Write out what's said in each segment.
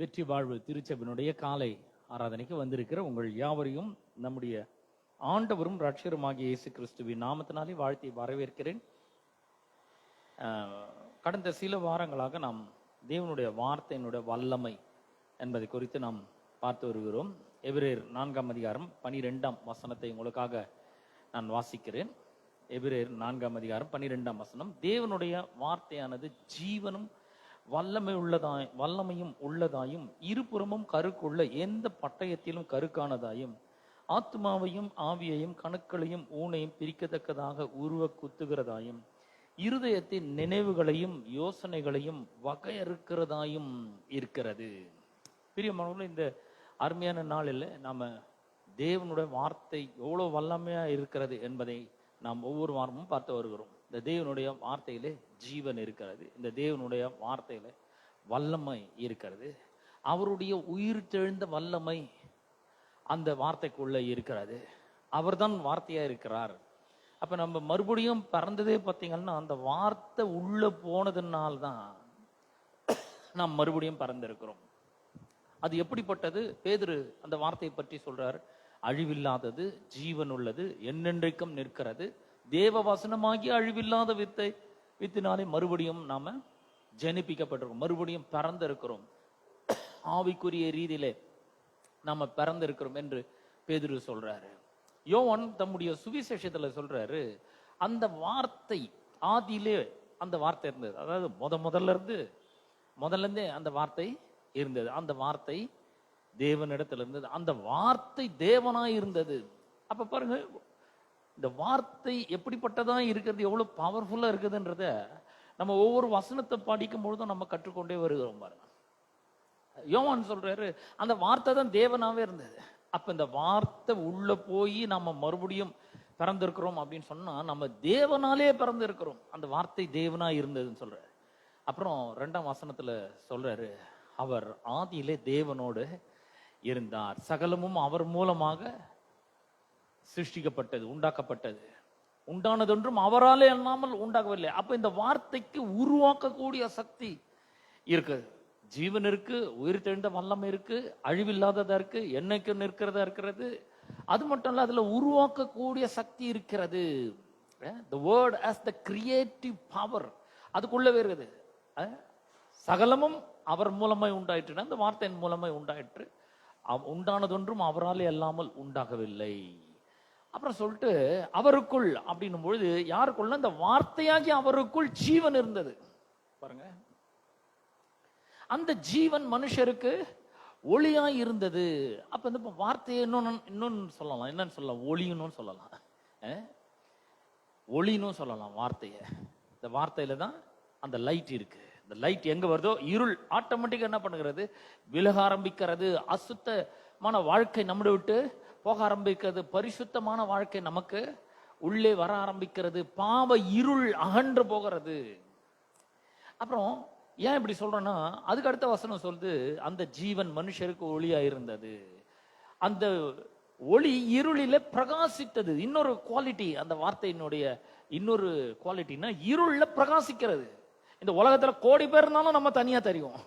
வெற்றி வாழ்வு திருச்சபையினுடைய காலை ஆராதனைக்கு வந்திருக்கிற உங்கள் யாவரையும் நம்முடைய ஆண்டவரும் ரட்சகருமாகிய இயேசு கிறிஸ்துவின் நாமத்தினாலே வாழ்த்தி வரவேற்கிறேன். கடந்த சில வாரங்களாக நாம் தேவனுடைய வார்த்தையினுடைய வல்லமை என்பதை குறித்து நாம் பார்த்து வருகிறோம். எபிரேயர் 4ஆம் அதிகாரம் 12ஆம் வசனத்தை உங்களுக்காக நான் வாசிக்கிறேன். எபிரேயர் 4ஆம் அதிகாரம் 12ஆம் வசனம். தேவனுடைய வார்த்தையானது ஜீவனும் வல்லமையும் உள்ளதாயும் இருபுறமும் கருக்குள்ள எந்த பட்டயத்திலும் கருக்கானதாயும் ஆத்மாவையும் ஆவியையும் கணுக்களையும் ஊனையும் பிரிக்கத்தக்கதாக உருவ குத்துகிறதாயும் இருதயத்தின் நினைவுகளையும் யோசனைகளையும் வகையறுக்கிறதாயும் இருக்கிறது. பிரியமானவர்களே, இந்த அருமையான நாளில் நாம தேவனுடைய வார்த்தை எவ்வளோ வல்லமையா இருக்கிறது என்பதை நாம் ஒவ்வொரு வாரமும் பார்த்து வருகிறோம். இந்த தேவனுடைய வார்த்தையிலே ஜீவன் இருக்கிறது. இந்த தேவனுடைய வார்த்தையில வல்லமை இருக்கிறது. அவருடைய உயிர் தெழுந்த வல்லமை அந்த வார்த்தைக்குள்ள இருக்கிறது. அவர்தான் வார்த்தையா இருக்கிறார். அப்ப நம்ம மறுபடியும் பிறந்ததே பார்த்தீங்கன்னா அந்த வார்த்தை உள்ள போனதுனால்தான் நாம் மறுபடியும் பிறந்திருக்கிறோம். அது எப்படிப்பட்டது? பேதுரு அந்த வார்த்தையை பற்றி சொல்றார். அழிவில்லாதது, ஜீவன் உள்ளது, என்னென்றைக்கும் நிற்கிறது, தேவ வசனமாகி அழிவில்லாத வித்தினாலே மறுபடியும் நாம ஜனிப்பிக்கப்பட்டிருக்கோம், மறுபடியும் பிறந்திருக்கிறோம், ஆவிக்குரிய ரீதியிலே நாம பிறந்திருக்கிறோம் என்று பேதுரு சொல்றாரு. யோவான் தம்முடைய சுவிசேஷத்துல சொல்றாரு, அந்த வார்த்தை ஆதியிலே அந்த வார்த்தை இருந்தது. அதாவது முதல்ல இருந்தே அந்த வார்த்தை இருந்தது. அந்த வார்த்தை தேவனிடத்துல இருந்தது. அந்த வார்த்தை தேவனாய் இருந்தது. அப்ப பாருங்க, இந்த வார்த்தை எப்படிப்பட்டதா இருக்கிறது, எவ்வளவு பவர்ஃபுல்லா இருக்குதுன்றத நம்ம ஒவ்வொரு வசனத்தை படிக்கும் பொழுதும் நம்ம கற்றுக்கொண்டே வருகிறோம். பாருங்க, யோவான் சொல்றாரு, அந்த வார்த்தை தான் தேவனாவே இருந்தது. அப்ப இந்த வார்த்தை உள்ள போய் நம்ம மறுபடியும் பிறந்திருக்கிறோம் அப்படின்னு சொன்னா நம்ம தேவனாலே பிறந்திருக்கிறோம். அந்த வார்த்தை தேவனா இருந்ததுன்னு சொல்றாரு. அப்புறம் 2ஆம் வசனத்துல சொல்றாரு, அவர் ஆதியிலே தேவனோடு இருந்தார், சகலமும் அவர் மூலமாக சிருஷ்டிக்கப்பட்டது, உண்டாக்கப்பட்டது, உண்டானதொன்றும் அவராலே அல்லாமல் உண்டாகவில்லை. அப்ப இந்த வார்த்தைக்கு உருவாக்கக்கூடிய சக்தி இருக்கு, ஜீவன் இருக்கு, உயிர் தெழுந்த வல்லமை இருக்கு, அழிவில்லாததா இருக்கு, என்னைக்கு நிற்கிறதா இருக்கிறது. அது மட்டும் இல்ல, அதுல உருவாக்கக்கூடிய சக்தி இருக்கிறது. The word as the creative power அதுக்குள்ளவே இருக்குது. சகலமும் அவர் மூலமாய் உண்டாயிற்று, அந்த வார்த்தையின் மூலமாய் உண்டாயிற்று, உண்டானதொன்றும் அவராலே அல்லாமல் உண்டாகவில்லை. அப்புறம் சொல்லிட்டு அவருக்குள் அப்படின்னும் பொழுது யாருக்குள்ள? அந்த வார்த்தையாகி அவருக்குள் ஜீவன் இருந்தது. பாருங்க, அந்த ஜீவன் மனுஷருக்கு ஒளியாய் இருந்தது. அப்ப இந்த வார்த்தையை இன்னொன்னு சொல்லலாம். என்னன்னு சொல்லலாம்? ஒளின்னு சொல்லலாம், ஒளின்னு சொல்லலாம் வார்த்தைய. இந்த வார்த்தையில தான் அந்த லைட் இருக்கு. இந்த லைட் எங்க வருதோ இருள் ஆட்டோமேட்டிக்கா என்ன பண்ணுகிறது? விலக ஆரம்பிக்கிறது. அசுத்தமான வாழ்க்கை நம்மளை விட்டு போக ஆரம்பிக்கிறது. பரிசுத்தமான வாழ்க்கை நமக்கு உள்ளே வர ஆரம்பிக்கிறது. பாவ இருள் அகன்று போகிறது. அப்புறம் ஏன் இப்படி சொல்றேன்னா, அதுக்கு அடுத்த வசனம் சொல்லுது, அந்த ஜீவன் மனுஷருக்கு ஒளியா இருந்தது. அந்த ஒளி இருளில பிரகாசித்தது. இன்னொரு குவாலிட்டி அந்த வார்த்தையினுடைய இன்னொரு குவாலிட்டினா, இருள்ல பிரகாசிக்கிறது. இந்த உலகத்துல கோடி பேர் இருந்தாலும் நம்ம தனியா தெரியும்.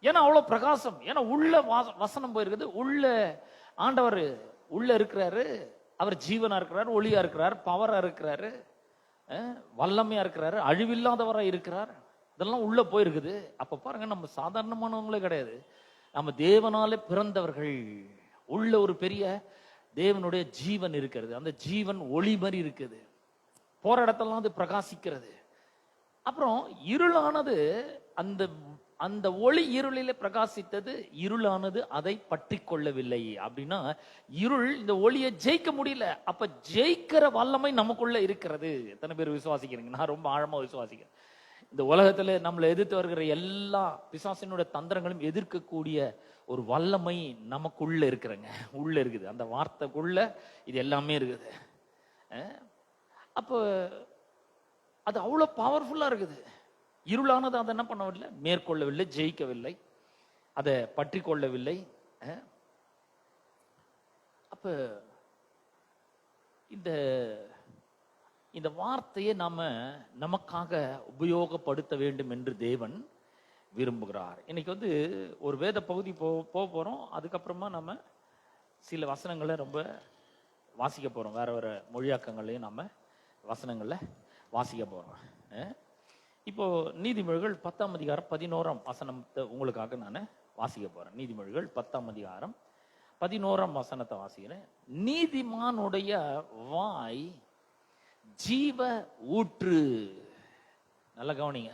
ஏன்னா அவ்வளவு பிரகாசம். ஏன்னா உள்ள வசனம் போயிருக்குது. உள்ள ஆண்டவர் உள்ள இருக்கிறாரு. அவர் ஜீவனா இருக்கிறார், ஒளியா இருக்கிறார், பவரா இருக்கிறாரு, வல்லமையா இருக்கிறாரு, அழிவில்லாதவரா இருக்கிறார். இதெல்லாம் உள்ள போயிருக்குது. அப்ப பாருங்க, நம்ம சாதாரணமானவங்களே கிடையாது, நம்ம தேவனாலே பிறந்தவர்கள். உள்ள ஒரு பெரிய தேவனுடைய ஜீவன் இருக்கிறது. அந்த ஜீவன் ஒளி மாதிரி இருக்குது. போற இடத்தெல்லாம் அது பிரகாசிக்கிறது. அப்புறம் இருளானது அந்த ஒளி இருளிலே பிரகாசித்தது, இருளானது அதை பற்றி கொள்ளவில்லை. அப்படின்னா இருள் இந்த ஒளியை ஜெயிக்க முடியல. அப்ப ஜெயிக்கிற வல்லமை நமக்குள்ள இருக்கிறது. எத்தனை பேர் விசுவாசிக்கிறீங்க? நான் ரொம்ப ஆழமா விசுவாசிக்கிறேன். இந்த உலகத்துல நம்மளை எதிர்த்து வருகிற எல்லா பிசாசினுடைய தந்திரங்களும் எதிர்க்கக்கூடிய ஒரு வல்லமை நமக்குள்ள இருக்கிறங்க, உள்ள இருக்குது. அந்த வார்த்தைக்குள்ள இது எல்லாமே இருக்குது. அப்போ அது அவ்வளவு பவர்ஃபுல்லா இருக்குது. இருளானது அதை என்ன பண்ணவில்லை? மேற்கொள்ளவில்லை, ஜெயிக்கவில்லை, அதை பற்றி கொள்ளவில்லை. அப்ப இந்த வார்த்தையை நாம நமக்காக உபயோகப்படுத்த வேண்டும் என்று தேவன் விரும்புகிறார். இன்னைக்கு ஒரு வேத பகுதி போறோம். அதுக்கப்புறமா நம்ம சில வசனங்களை ரொம்ப வாசிக்க போறோம். வேற வேற மொழியாக்கங்களையும் நம்ம வசனங்கள்ல வாசிக்க போறோம். இப்போ நீதிமொழிகள் 10ஆம் அதிகாரம் 11ஆம் வசனத்தை உங்களுக்காக நான் வாசிக்க போறேன். நீதிமொழிகள் 10ஆம் அதிகாரம் 11ஆம் வசனத்தை வாசிக்கிறேன். நீதிமானுடைய வாய் ஜீவ ஊற்று. நல்ல கவனிங்க.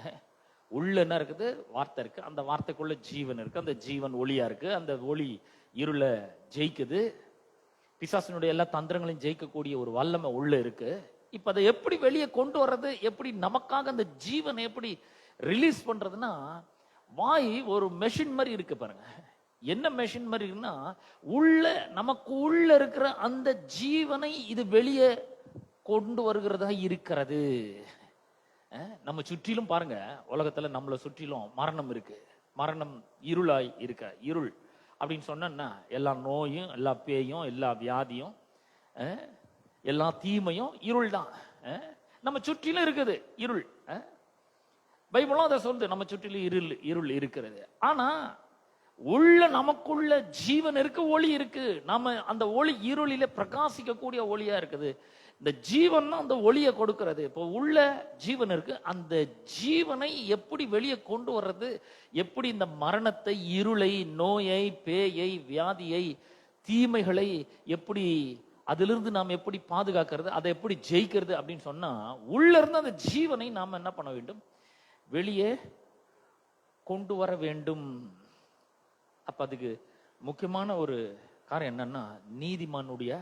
உள்ள என்ன இருக்குது? வார்த்தை இருக்கு. அந்த வார்த்தைக்குள்ள ஜீவன் இருக்கு. அந்த ஜீவன் ஒளியா இருக்கு. அந்த ஒளி இருளை ஜெயிக்குது. பிசாசினுடைய எல்லா தந்திரங்களையும் ஜெயிக்கக்கூடிய ஒரு வல்லமை உள்ள இருக்கு. இப்ப அதை எப்படி வெளியே கொண்டு வர்றது, எப்படி நமக்காக அந்த ஜீவனை எப்படி ரிலீஸ் பண்றதுன்னா, வாய் ஒரு மெஷின் மாதிரி இருக்கு பாருங்க. என்ன மெஷின் மாதிரி இருக்குன்னா, நமக்கு உள்ள இருக்கிற அந்த ஜீவனை இது வெளியே கொண்டு வருகிறதா இருக்கிறது. நம்ம சுற்றிலும் பாருங்க, உலகத்துல நம்மளை சுற்றிலும் மரணம் இருக்கு. மரணம் இருளாய் இருக்க. இருள் அப்படின்னு சொன்னா எல்லா நோயும், எல்லா பேயும், எல்லா வியாதியும், எல்லா தீமையும் இருள் தான். நம்ம சுற்றிலும் இருக்குது இருள். பைபிளும் அதை சொல்லுது, நம்ம சுற்றிலும் இருள் இருக்கிறது. ஆனா நமக்குள்ள ஜீவன் இருக்கு, ஒளி இருக்கு. நாம அந்த ஒளி இருளில பிரகாசிக்கக்கூடிய ஒளியா இருக்குது. இந்த ஜீவன் தான் அந்த ஒளியை கொடுக்கிறது. இப்போ உள்ள ஜீவன் இருக்கு. அந்த ஜீவனை எப்படி வெளியே கொண்டு வர்றது, எப்படி இந்த மரணத்தை, இருளை, நோயை, பேயை, வியாதியை, தீமைகளை எப்படி அதிலிருந்து நாம் எப்படி பாதுகாக்கிறது, அதை எப்படி ஜெயிக்கிறது அப்படின்னு சொன்னா, உள்ள இருந்து அந்த ஜீவனை நாம் என்ன பண்ண வேண்டும்? வெளியே கொண்டு வர வேண்டும். அப்ப அதுக்கு முக்கியமான ஒரு காரியம் என்னன்னா, நீதிமானுடைய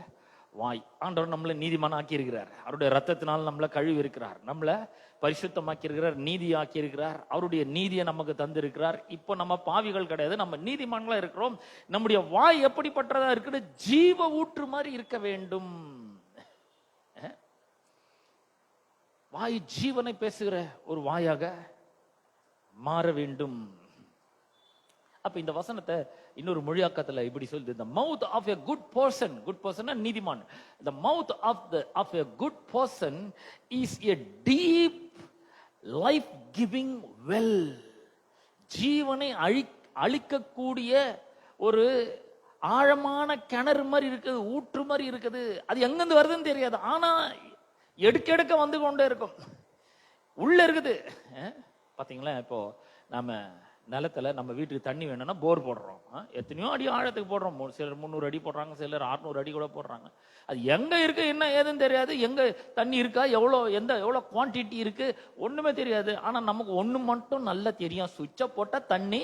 வாய். ஆண்டவர் நம்மளை நீதிமான் ஆக்கி இருக்கிறார். அவருடைய ரத்தத்தினால் நம்மளை கழுவி இருக்கிறார். நம்மளை பரிசுத்தமாக்கி இருக்கிறார், நீதி ஆக்கி இருக்கிறார். அவருடைய நீதியை நமக்கு தந்திருக்கிறார். இப்போ நம்ம பாவிகள் கிடையாது, நம்ம நீதிமான்களா இருக்கிறோம். நம்முடைய வாய் எப்படிப்பட்டதா இருக்குது? ஜீவ ஊற்று மாதிரி இருக்க வேண்டும். வாய் ஜீவனை பேசுகிற ஒரு வாயாக மாற வேண்டும். அப்ப இந்த வசனத்தை இன்னொரு மொழியாக்கத்துல இப்படி சொல்லுது, the mouth of a good person, good person நீதிமான், the mouth of a good person is a deep life giving well. ஜீவனை அழிக்கக்கூடிய ஒரு ஆழமான கிணறு மாதிரி இருக்குது, ஊற்று மாதிரி இருக்குது. அது எங்கிருந்து வருதுன்னு தெரியாது, ஆனா எடுக்க வந்து கொண்டே இருக்கும். உள்ள இருக்குது. பாத்தீங்களா, இப்போ நாம நிலத்துல நம்ம வீட்டுக்கு தண்ணி வேணும்னா போர் போடுறோம். எத்தனையோ அடி ஆழத்துக்கு போடுறோம். சிலர் 300 அடி போடுறாங்க, சிலர் 600 அடி கூட போடுறாங்க. அது எங்க இருக்கு, என்ன ஏதுன்னு தெரியாது. எங்க தண்ணி இருக்கா, எவ்வளவு குவான்டிட்டி இருக்கு, ஒண்ணுமே தெரியாது. ஆனா நமக்கு ஒண்ணு மட்டும் நல்லா தெரியும், சுவிட்சை போட்டா தண்ணி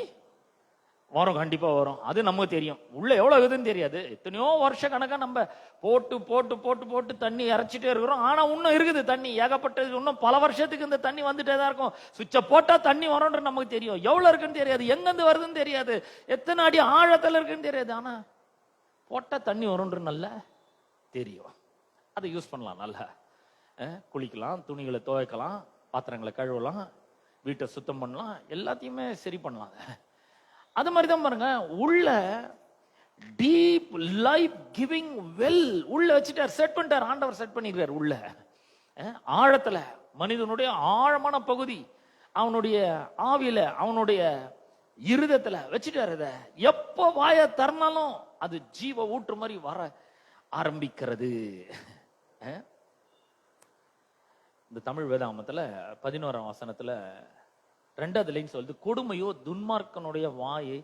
வரும், கண்டிப்பா வரும். அது நமக்கு தெரியும். உள்ள எவ்வளவு இருக்குதுன்னு தெரியாது. எத்தனையோ வருஷ கணக்கா நம்ம போட்டு போட்டு போட்டு போட்டு தண்ணி இறைச்சிட்டே இருக்கிறோம். ஆனா இன்னும் இருக்குது தண்ணி, ஏகப்பட்டது. இன்னும் பல வருஷத்துக்கு இந்த தண்ணி வந்துட்டே தான் இருக்கும். சுவிட்சை போட்டா தண்ணி வரும்ன்ற நமக்கு தெரியும். எவ்வளவு இருக்குன்னு தெரியாது, எங்கிருந்து வருதுன்னு தெரியாது, எத்தனை அடி ஆழத்துல இருக்குன்னு தெரியாது. ஆனா போட்டா தண்ணி வரும்ன்ற நல்லா தெரியும். அதை யூஸ் பண்ணலாம். நல்லா குளிக்கலாம், துணிகளை துவைக்கலாம், பாத்திரங்களை கழுவலாம், வீட்டை சுத்தம் பண்ணலாம், எல்லாத்தையுமே சரி பண்ணலாம். அது மாதிரிதான் பாருங்க, உள்ள டீப் லைஃப் கிவிங் வெல் உள்ள வச்சுட்டார், செட் பண்ணிட்டார். ஆண்டவர் செட் பண்ணிக்கிறார். உள்ள ஆழத்துல மனிதனுடைய ஆழமான பகுதி அவனுடைய ஆவியில, அவனுடைய இருதயத்துல வச்சுட்டார். இத எப்ப வாய திறனாலும் அது ஜீவ ஊற்று மாதிரி வர ஆரம்பிக்கிறது. இந்த தமிழ் வேதாகமத்துல 11ஆம் வசனத்துல 2வது லைன் சொல்லுது, கொடுமையோ துன்மார்க்கனுடைய வாயை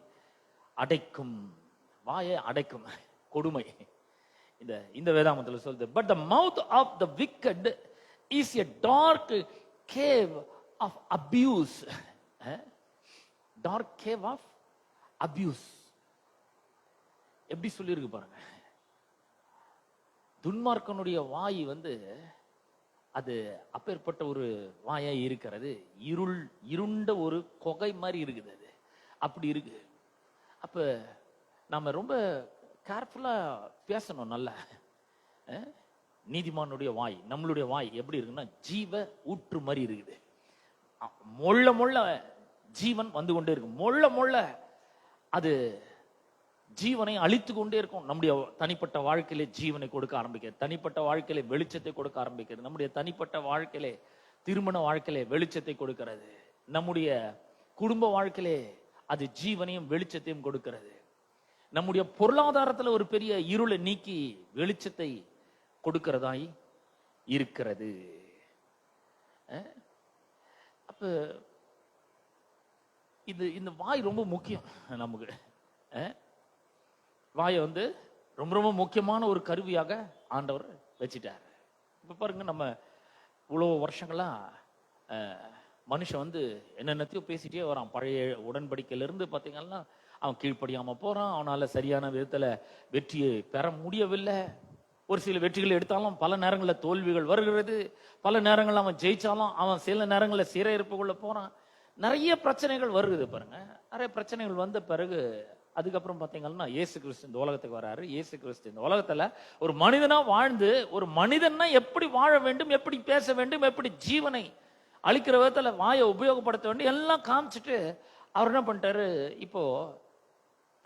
அடைக்கும். வாயை அடைக்கும் கொடுமை. இந்த வேதாகமத்துல சொல்லுது, but the mouth of the wicked is a dark cave of abuse. Dark cave of abuse. எப்படி சொல்லியிருக்கு பாருங்க. துன்மார்க்கனுடைய வாய் அது அப்பேற்பட்ட ஒரு வாயா இருக்கிறது. இருண்ட ஒரு கொகை மாதிரி இருக்குது. அது அப்படி இருக்கு. அப்ப நாம ரொம்ப கேர்ஃபுல்லா பேசணும். நல்ல நீதிமானுடைய வாய், நம்மளுடைய வாய் எப்படி இருக்குன்னா ஜீவ ஊற்று மாதிரி இருக்குது. மொள்ள ஜீவன் வந்து கொண்டே இருக்கும். மொள்ள அது ஜீவனை அழித்து கொண்டே இருக்கும். நம்முடைய தனிப்பட்ட வாழ்க்கையிலே ஜீவனை கொடுக்க ஆரம்பிக்கிறது, தனிப்பட்ட வாழ்க்கையிலே வெளிச்சத்தை கொடுக்க ஆரம்பிக்கிறது, நம்முடைய தனிப்பட்ட வாழ்க்கையிலே திருமண வாழ்க்கையிலே வெளிச்சத்தை கொடுக்கிறது, நம்முடைய குடும்ப வாழ்க்கையிலே அது ஜீவனையும் வெளிச்சத்தையும் கொடுக்கிறது. நம்முடைய பொருளாதாரத்துல ஒரு பெரிய இருளை நீக்கி வெளிச்சத்தை கொடுக்கிறதாய் இருக்கிறது. அப்ப இந்த வாய் ரொம்ப முக்கியம். நமக்கு வாயை ரொம்ப ரொம்ப முக்கியமான ஒரு கருவியாக ஆண்டவர் வச்சிட்டார். இப்ப பாருங்க, நம்ம இவ்வளோ வருஷங்களா மனுஷன் என்னென்னத்தையோ பேசிட்டே வரான். பழைய உடன்படிக்கையிலிருந்து பார்த்தீங்கன்னா அவன் கீழ்ப்படியாம போறான். அவனால சரியான விதத்துல வெற்றியை பெற முடியவில்லை. ஒரு சில வெற்றிகள் எடுத்தாலும் பல நேரங்களில் தோல்விகள் வருகிறது. பல நேரங்களில் அவன் ஜெயிச்சாலும் அவன் சில நேரங்களில் சிறையிருப்புக்குள்ள போறான். நிறைய பிரச்சனைகள் வருகிறது பாருங்க. நிறைய பிரச்சனைகள் வந்த பிறகு அதுக்கப்புறம் பார்த்தீங்கன்னா இயேசு கிறிஸ்து இந்த உலகத்துக்கு வராரு. இயேசு கிறிஸ்து இந்த உலகத்துல ஒரு மனிதனா வாழ்ந்து, ஒரு மனிதன்னா எப்படி வாழ வேண்டும், எப்படி பேச வேண்டும், எப்படி ஜீவனை அழிக்கிற விதத்துல வாயை உபயோகப்படுத்த வேண்டும் எல்லாம் காமிச்சிட்டு அவர் என்ன பண்ணிட்டாரு, இப்போ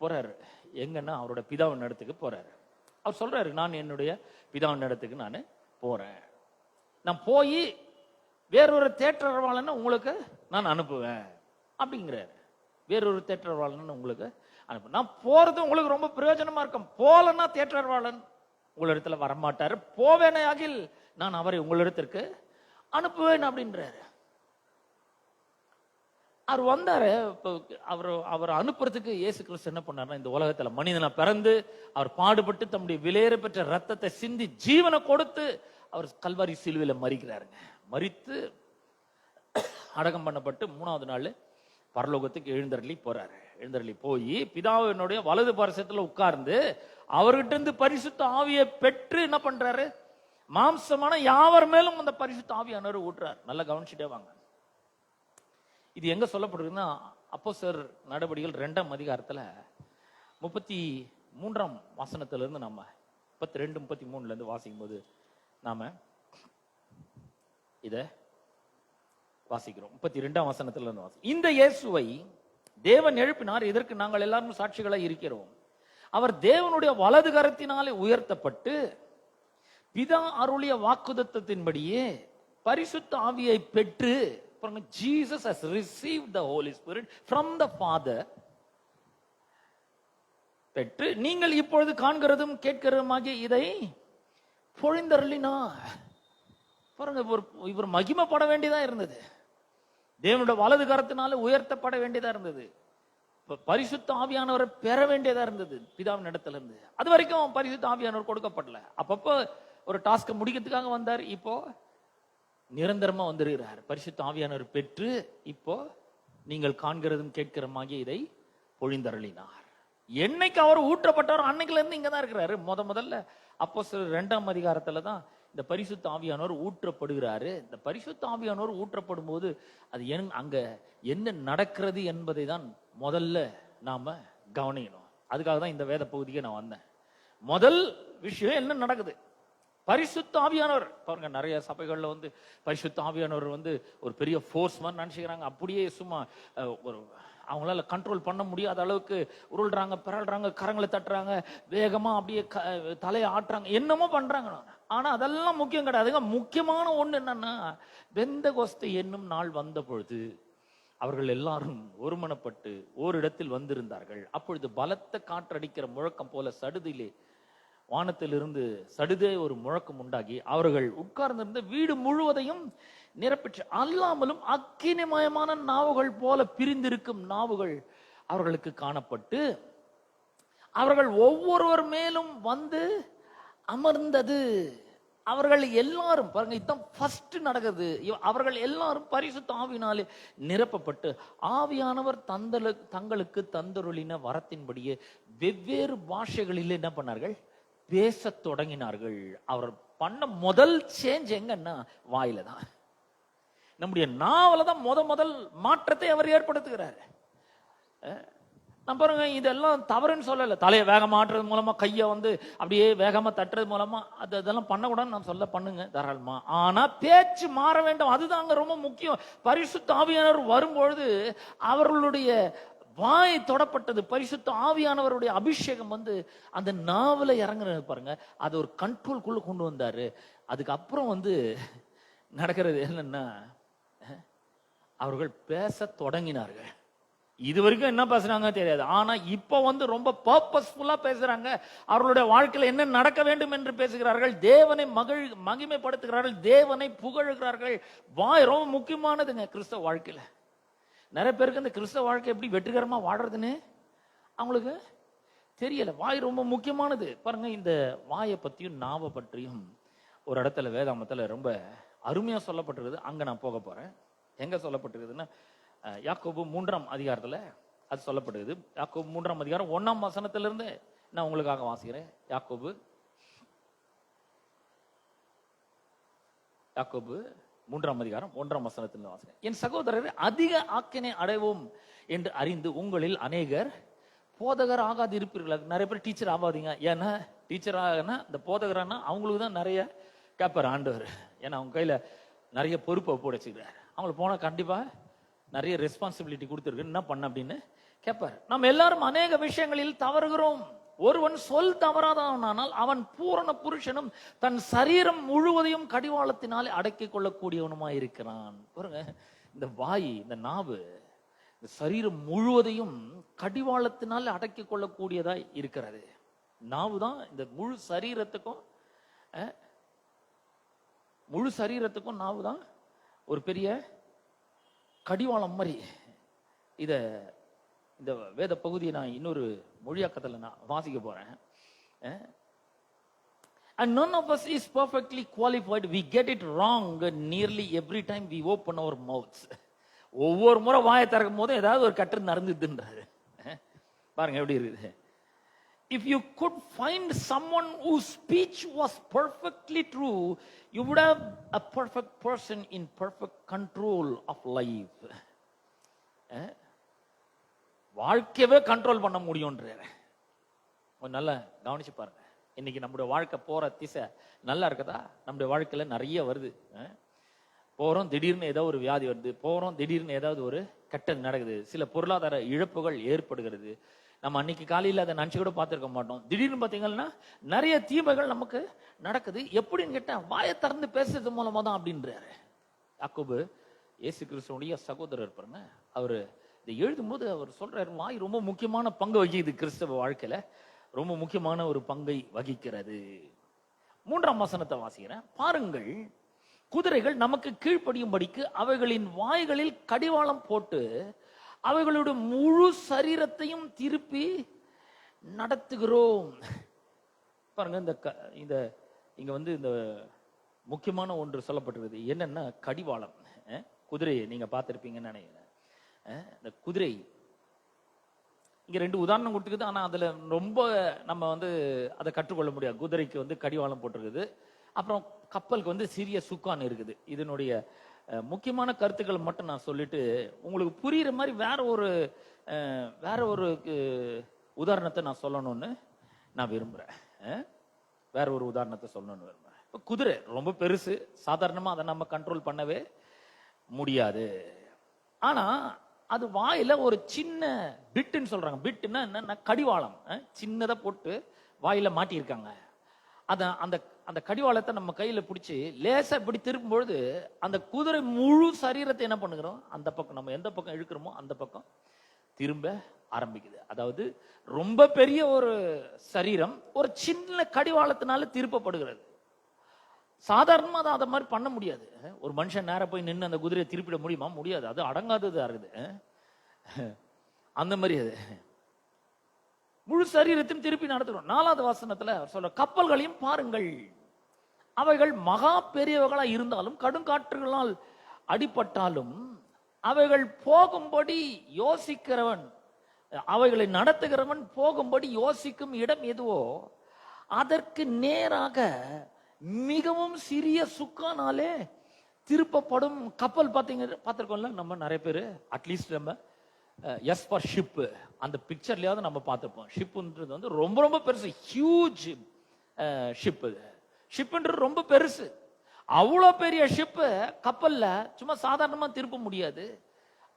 போறாரு. எங்கன்னா அவரோட பிதாவின் இடத்துக்கு போறாரு. அவர் சொல்றாரு, நான் என்னுடைய பிதாவின் இடத்துக்கு நான் போறேன். நான் போய் வேறொரு தேற்றரவாளனை உங்களுக்கு நான் அனுப்புவேன் அப்படிங்கிறாரு. வேறொரு தேற்றரவாளன் உங்களுக்கு அனுப்பு. நான் போறது உங்களுக்கு ரொம்ப பிரயோஜனமா இருக்கும். போலன்னா தேற்றரவாளன் உங்களிடத்துல வரமாட்டாரு. போவேனே ஆகில் நான் அவரை உங்களிடத்திற்கு அனுப்புவேன் அப்படின்றாரு. அவர் வந்தாரு. அவர் அனுப்புறதுக்கு இயேசு கிறிஸ்து என்ன பண்ணாருன்னா, இந்த உலகத்துல மனிதனா பிறந்து அவர் பாடுபட்டு தம்முடைய விலையேற பெற்ற ரத்தத்தை சிந்தி ஜீவனை கொடுத்து அவர் கல்வாரி சிலுவையில மரிக்கிறாருங்க. மரித்து அடக்கம் பண்ணப்பட்டு 3வது நாள் பரலோகத்துக்கு எழுந்தருளி போறாரு. எழுந்தருளி போய் பிதாவினுடைய வலது பரிசத்துல உட்கார்ந்து அவர்கிட்ட இருந்து பரிசுத்த ஆவியை பெற்று என்ன பண்றாரு, மாம்சமான யாவர் மேலும் அந்த பரிசுத்த ஆவியானவர் ஊட்டுறாரு. நல்லா கவனிச்சுட்டே வாங்க. இது எங்க சொல்லப்படுதுன்னா, அப்போஸ்தலர் நடவடிக்கைகள் 2ஆம் அதிகாரத்துல 33ஆம் வசனத்துல இருந்து நம்ம 32, 33ல இருந்து வாசிக்கும் போது நாம இத வாசிக்கிறோம். 32ஆம் வசனத்துல இருந்து வாசி. இந்த இயேசுவை தேவன் எழுப்பினார், இதற்கு நாங்கள் எல்லாரும் சாட்சிகளாய் இருக்கிறோம். அவர் தேவனுடைய வலது கரத்தினாலே உயர்த்தப்பட்டு பிதா அருளிய வாக்குத்தத்தத்தின்படியே பரிசுத்த ஆவியை பெற்று, Jesus has received the Holy Spirit from the Father, பெற்று நீங்கள் இப்பொழுது காண்கிறதும் கேட்கிறதுமாகிய இதை பொழிந்தருளினார். பாருங்க, இவர் மகிமைப்பட வேண்டியதா இருந்தது. தேவனுடைய வலது கரத்தினால உயர்த்தப்பட வேண்டியதா இருந்தது. பரிசுத்த ஆவியானவரை பெற வேண்டியதா இருந்தது பிதாவின் இடத்துல இருந்து. அது வரைக்கும் பரிசுத்த ஆவியானவர் கொடுக்கப்படல. அப்பப்போ ஒரு டாஸ்க் முடிக்கிறதுக்காக வந்தார். இப்போ நிரந்தரமா வந்துருக்கிறார். பரிசுத்த ஆவியானவர் பெற்று இப்போ நீங்கள் காண்கிறதும் கேட்கிறமாகிய இதை பொழிந்தருளினார். என்னைக்கு அவர் ஊற்றப்பட்டாரோ அன்னைக்குல இருந்து இங்கதான் இருக்கிறாரு. முதல்ல அப்போஸ்தலர் 2ஆம் அதிகாரத்துல தான் இந்த பரிசுத்த ஆவியானவர் ஊற்றப்படுகிறாரு. இந்த பரிசுத்த ஆவியானவர் ஊற்றப்படும் போது அது அங்க என்ன நடக்கிறது என்பதை தான் முதல்ல நாம கவனிக்கணும். அதுக்காக தான் இந்த வேத பகுதிக்கு நான் வந்தேன். முதல் விஷயம் என்ன நடக்குது, பரிசுத்த ஆவியானவர். பாருங்க, நிறைய சபைகள்ல பரிசுத்த ஆவியானவர் ஒரு பெரிய ஃபோர்ஸ் மாதிரி நினைச்சுக்கிறாங்க. அப்படியே சும்மா ஒரு அவங்களால கண்ட்ரோல் பண்ண முடியாத அளவுக்கு உருள்றாங்க, பிறல்றாங்க, கரங்களை தட்டுறாங்க, வேகமா அப்படியே தலையை ஆட்டுறாங்க, என்னமோ பண்றாங்க. ஆனா அதெல்லாம் முக்கியம் கிடையாதுங்க. முக்கியமான ஒண்ணு என்னன்னா, பெந்தெகோஸ்து என்னும் நாள் வந்த பொழுது அவர்கள் எல்லாரும் ஒருமனப்பட்டு ஓரிடத்தில் வந்திருந்தார்கள். அப்பொழுது பலத்த காற்றடிக்கிற முழக்கம் போல சடுதிலே வானத்திலிருந்து சடுதே ஒரு முழக்கம் உண்டாகி அவர்கள் உட்கார்ந்திருந்த வீடு முழுவதையும் நிரப்பிற்று. அல்லாமலும் அக்கினிமயமான நாவுகள் போல பிரிந்திருக்கும் நாவுகள் அவர்களுக்கு காணப்பட்டு அவர்கள் ஒவ்வொருவர் மேலும் அமர்ந்தது. அவர்கள் எல்லாரும், பாருங்க, இதுதான் ஃபர்ஸ்ட் நடக்குது. அவர்கள் எல்லாரும் பரிசுத்த ஆவியினாலே நிரப்பப்பட்டு ஆவியானவர் தங்களுக்கு தந்தருளின வரத்தின்படியே வெவ்வேறு பாஷைகளில் என்ன பண்ணார்கள், பேச தொடங்கினார்கள். அவர் பண்ண முதல் சேஞ்ச் எங்கன்னா வாயில தான், நம்முடைய நாவல தான் முதல் மாற்றத்தை அவர் ஏற்படுத்துகிறார். நம்ம பாருங்க, இதெல்லாம் தவறுன்னு சொல்லல. தலையை வேகமா ஆட்டுறது மூலமா, கையை அப்படியே வேகமா தட்டுறது மூலமா அதெல்லாம் பண்ணக்கூடாதுன்னு நான் சொல்ல, பண்ணுங்க தாராளமா. ஆனா பேச்சு மாற வேண்டும், அதுதான் அங்க ரொம்ப முக்கியம். பரிசுத்த ஆவியானவர் வரும்பொழுது அவர்களுடைய வாய் தொடப்பட்டது. பரிசுத்த ஆவியானவருடைய அபிஷேகம் அந்த நாவல இறங்குறது பாருங்க, அது ஒரு கண்ட்ரோல்குள்ள கொண்டு வந்தாரு. அதுக்கப்புறம் நடக்கிறது என்னன்னா, அவர்கள் பேச தொடங்கினார்கள். இது வரைக்கும் என்ன பேசுறாங்க தெரியாது. ஆனா இப்ப வந்து ரொம்ப பர்பஸ்ஃபுல்லா பேசுறாங்க. அவர்களுடைய வாழ்க்கையில என்ன நடக்க வேண்டும் என்று பேசுகிறார்கள். தேவனை மகிமைப்படுத்துகிறார்கள், தேவனை புகழுகிறார்கள். வாய் ரொம்ப முக்கியமானதுங்க கிறிஸ்தவ வாழ்க்கையில. நிறைய பேருக்கு இந்த கிறிஸ்தவ வாழ்க்கை எப்படி வெற்றிகரமா வாடுறதுன்னு அவங்களுக்கு தெரியல. வாய் ரொம்ப முக்கியமானது. பாருங்க, இந்த வாயை பத்தியும் நாவை பற்றியும் ஒரு இடத்துல வேதாமத்துல ரொம்ப அருமையா சொல்லப்பட்டிருக்குது. அங்க நான் போக போறேன். எங்க சொல்லப்பட்டிருக்குதுன்னா, யாக்கோபு 3ஆம் அதிகாரத்துல அது சொல்லப்படுது. யாக்கோபு 3ஆம் அதிகாரம் 1ஆம் வசனத்திலிருந்து நான் உங்களுக்காக வாசிக்கிறேன். யாக்கோபு 3ஆம் அதிகாரம் 1ஆம் வசனத்திலிருந்து வாசிக்கிறேன். என் சகோதரர், அதிக ஆக்கினை அடைவோம் என்று அறிந்து உங்களில் அநேகர் போதகர் ஆகாது இருப்பீர்கள். நிறைய பேர் டீச்சர் ஆகாதீங்க. ஏன்னா டீச்சர் ஆகனா இந்த போதகரானா அவங்களுக்கு தான் நிறைய கேட்பார் ஆண்டவர். ஏன்னா அவங்க கையில நிறைய பொறுப்பை போடச்சுக்கிறார். அவங்களுக்கு போனா கண்டிப்பா நிறைய ரெஸ்பான்சிபிலிட்டி கொடுத்துருக்கு, என்ன பண்ண அப்படின்னு கேட்பார். நம்ம எல்லாரும் அநேக விஷயங்களில் தவறுகிறோம். ஒருவன் சொல் தவறாதவனானால் அவன் பூரண புருஷனும் தன் சரீரம் முழுவதையும் கடிவாளத்தினாலே அடக்கிக் கொள்ளக்கூடியவனுமாய் இருக்கிறான். பாருங்க, இந்த வாய், இந்த நாவு, இந்த சரீரம் முழுவதையும் கடிவாளத்தினால் அடக்கிக் கொள்ளக்கூடியதாய் இருக்கிறது. நாவு தான் இந்த முழு சரீரத்துக்கும் நாவு தான் ஒரு பெரிய கடிவாளம் மாதிரி. இந்த வேத பகுதியை நான் இன்னொரு மொழியாக்கத்தில் நான் வாசிக்க போறேன். And none of us is perfectly qualified. We get it wrong nearly every time we open our mouths. ஒவ்வொரு முறை வாயை திறக்கும் போதும் ஏதாவது ஒரு கட்டு நடந்துதுன்றாரு. பாருங்க எப்படி இருக்குது. If you could find someone whose speech was perfectly true, you would have a perfect person in perfect control of life. வாழ்க்கையவே கண்ட்ரோல் பண்ண முடியும்ன்றாரு. நல்லா கவனிச்சு பாருங்க. இன்னைக்கு நம்முடைய வாழ்க்கை போற திசை நல்லா இருக்குதா? நம்முடைய வாழ்க்கையில நிறைய வருது. போறோம், திடீர்னு ஏதோ ஒரு வியாதி வருது. போறோம், திடீர்னு ஏதாவது ஒரு கெட்டது நடக்குது. சில பொருளாதார இழப்புகள் ஏற்படுகிறது. நம்ம அன்னைக்கு காலையில் அதை நினைச்சு கூட பார்த்திருக்க மாட்டோம். திடீர்னு பார்த்தீங்கன்னா நிறைய தீமைகள் நமக்கு நடக்குது. எப்படின்னு கேட்டா வாயை திறந்து பேசுறது மூலமா தான் அப்படின்றாரு யாக்கோபு. இயேசு கிறிஸ்துவுடைய சகோதரர் பாருங்க, அவரு இதை எழுதும்போது அவர் சொல்றாரு, வாய் ரொம்ப முக்கியமான பங்கு வகிக்குது கிறிஸ்தவ வாழ்க்கையில, ரொம்ப முக்கியமான ஒரு பங்கை வகிக்கிறது. 3ஆம் வசனத்தை வாசிக்கிறேன். பாருங்கள், குதிரைகள் நமக்கு கீழ்ப்படியும்படிக்கு அவைகளின் வாய்களில் கடிவாளம் போட்டு அவைகளுடைய முழு சரீரத்தையும் திருப்பி நடத்துகிறோம். பாருங்க, இந்த இங்க வந்து இந்த முக்கியமான ஒன்று சொல்லப்பட்டிருக்குது. என்னன்னா கடிவாளம். குதிரையை நீங்க பார்த்திருப்பீங்கன்னு நினைக்கிறேன். இந்த குதிரை இங்க 2 உதாரணம் கொடுத்துக்குது. ஆனா அதுல ரொம்ப நம்ம வந்து அதை கற்றுக்கொள்ள முடியாது. குதிரைக்கு வந்து கடிவாளம் போட்டிருக்குது. அப்புறம் கப்பலுக்கு வந்து சிறிய சுக்கான் இருக்குது. இதனுடைய முக்கியமான கருத்துக்கள் மட்டும் நான் சொல்லிட்டு உங்களுக்கு புரியுற மாதிரி வேற ஒரு உதாரணத்தை நான் சொல்லணும்னு நான் விரும்புறேன். வேற ஒரு உதாரணத்தை சொல்லணும்னு விரும்புறேன். குதிரை ரொம்ப பெருசு, சாதாரணமா அதை நம்ம கண்ட்ரோல் பண்ணவே முடியாது. ஆனா அது வாயில ஒரு சின்ன பிட்டுன்னு சொல்றாங்க. பிட்டுன்னா என்ன? கடிவாளம் சின்னதா போட்டு வாயில மாட்டியிருக்காங்க. அந்த கடிவாளத்தை நம்ம கையில பிடிச்சி லேசா இப்படி திருப்பும் பொழுது அந்த குதிரை முழு சரீரத்தை என்ன பண்ணுகிறோம், அந்த பக்கம் நம்ம எந்த பக்கம் இழுக்கிறோமோ அந்த பக்கம் திரும்ப ஆரம்பிக்குது. அதாவது ரொம்ப பெரிய ஒரு சரீரம் ஒரு சின்ன கடிவாளத்தினால திருப்பப்படுகிறது. சாதாரணமா அதை மாதிரி பண்ண முடியாது. ஒரு மனுஷன் நேர போய் நின்று அந்த குதிரையை திருப்பிட முடியுமா? முடியாது. அது அடங்காததா இருக்குது. அந்த மாதிரி அது முழு சரீரத்தையும் திருப்பி நடத்துறோம். 4வது வசனத்துல சொல்ற, கப்பல்களையும் பாருங்கள், அவைகள் மகா பெரியவர்களா இருந்தாலும் கடுங்காற்றுகளால் அடிபட்டாலும் அவைகள் போகும்படி யோசிக்கிறவன், அவைகளை நடத்துகிறவன் போகும்படி யோசிக்கும் இடம் எதுவோ அதற்கு நேராக மிகவும் சிறிய சுக்கானாலே திருப்பப்படும். கப்பல் பார்த்திருக்கோம்ல நம்ம நிறைய பேர். அட்லீஸ்ட் நம்ம எஸ் ஃபார் ஷிப் அந்த பிக்சர்லயாவது நம்ம பார்த்திருப்போம். ஷிப்ன்றது வந்து ரொம்ப ரொம்ப பெருசு, ஹியூஜ் ஷிப். ஷிப்ன்றது ரொம்ப பெருசு. அவ்வளோ பெரிய ஷிப்பு கப்பல்ல சும்மா சாதாரணமா திருப்ப முடியாது.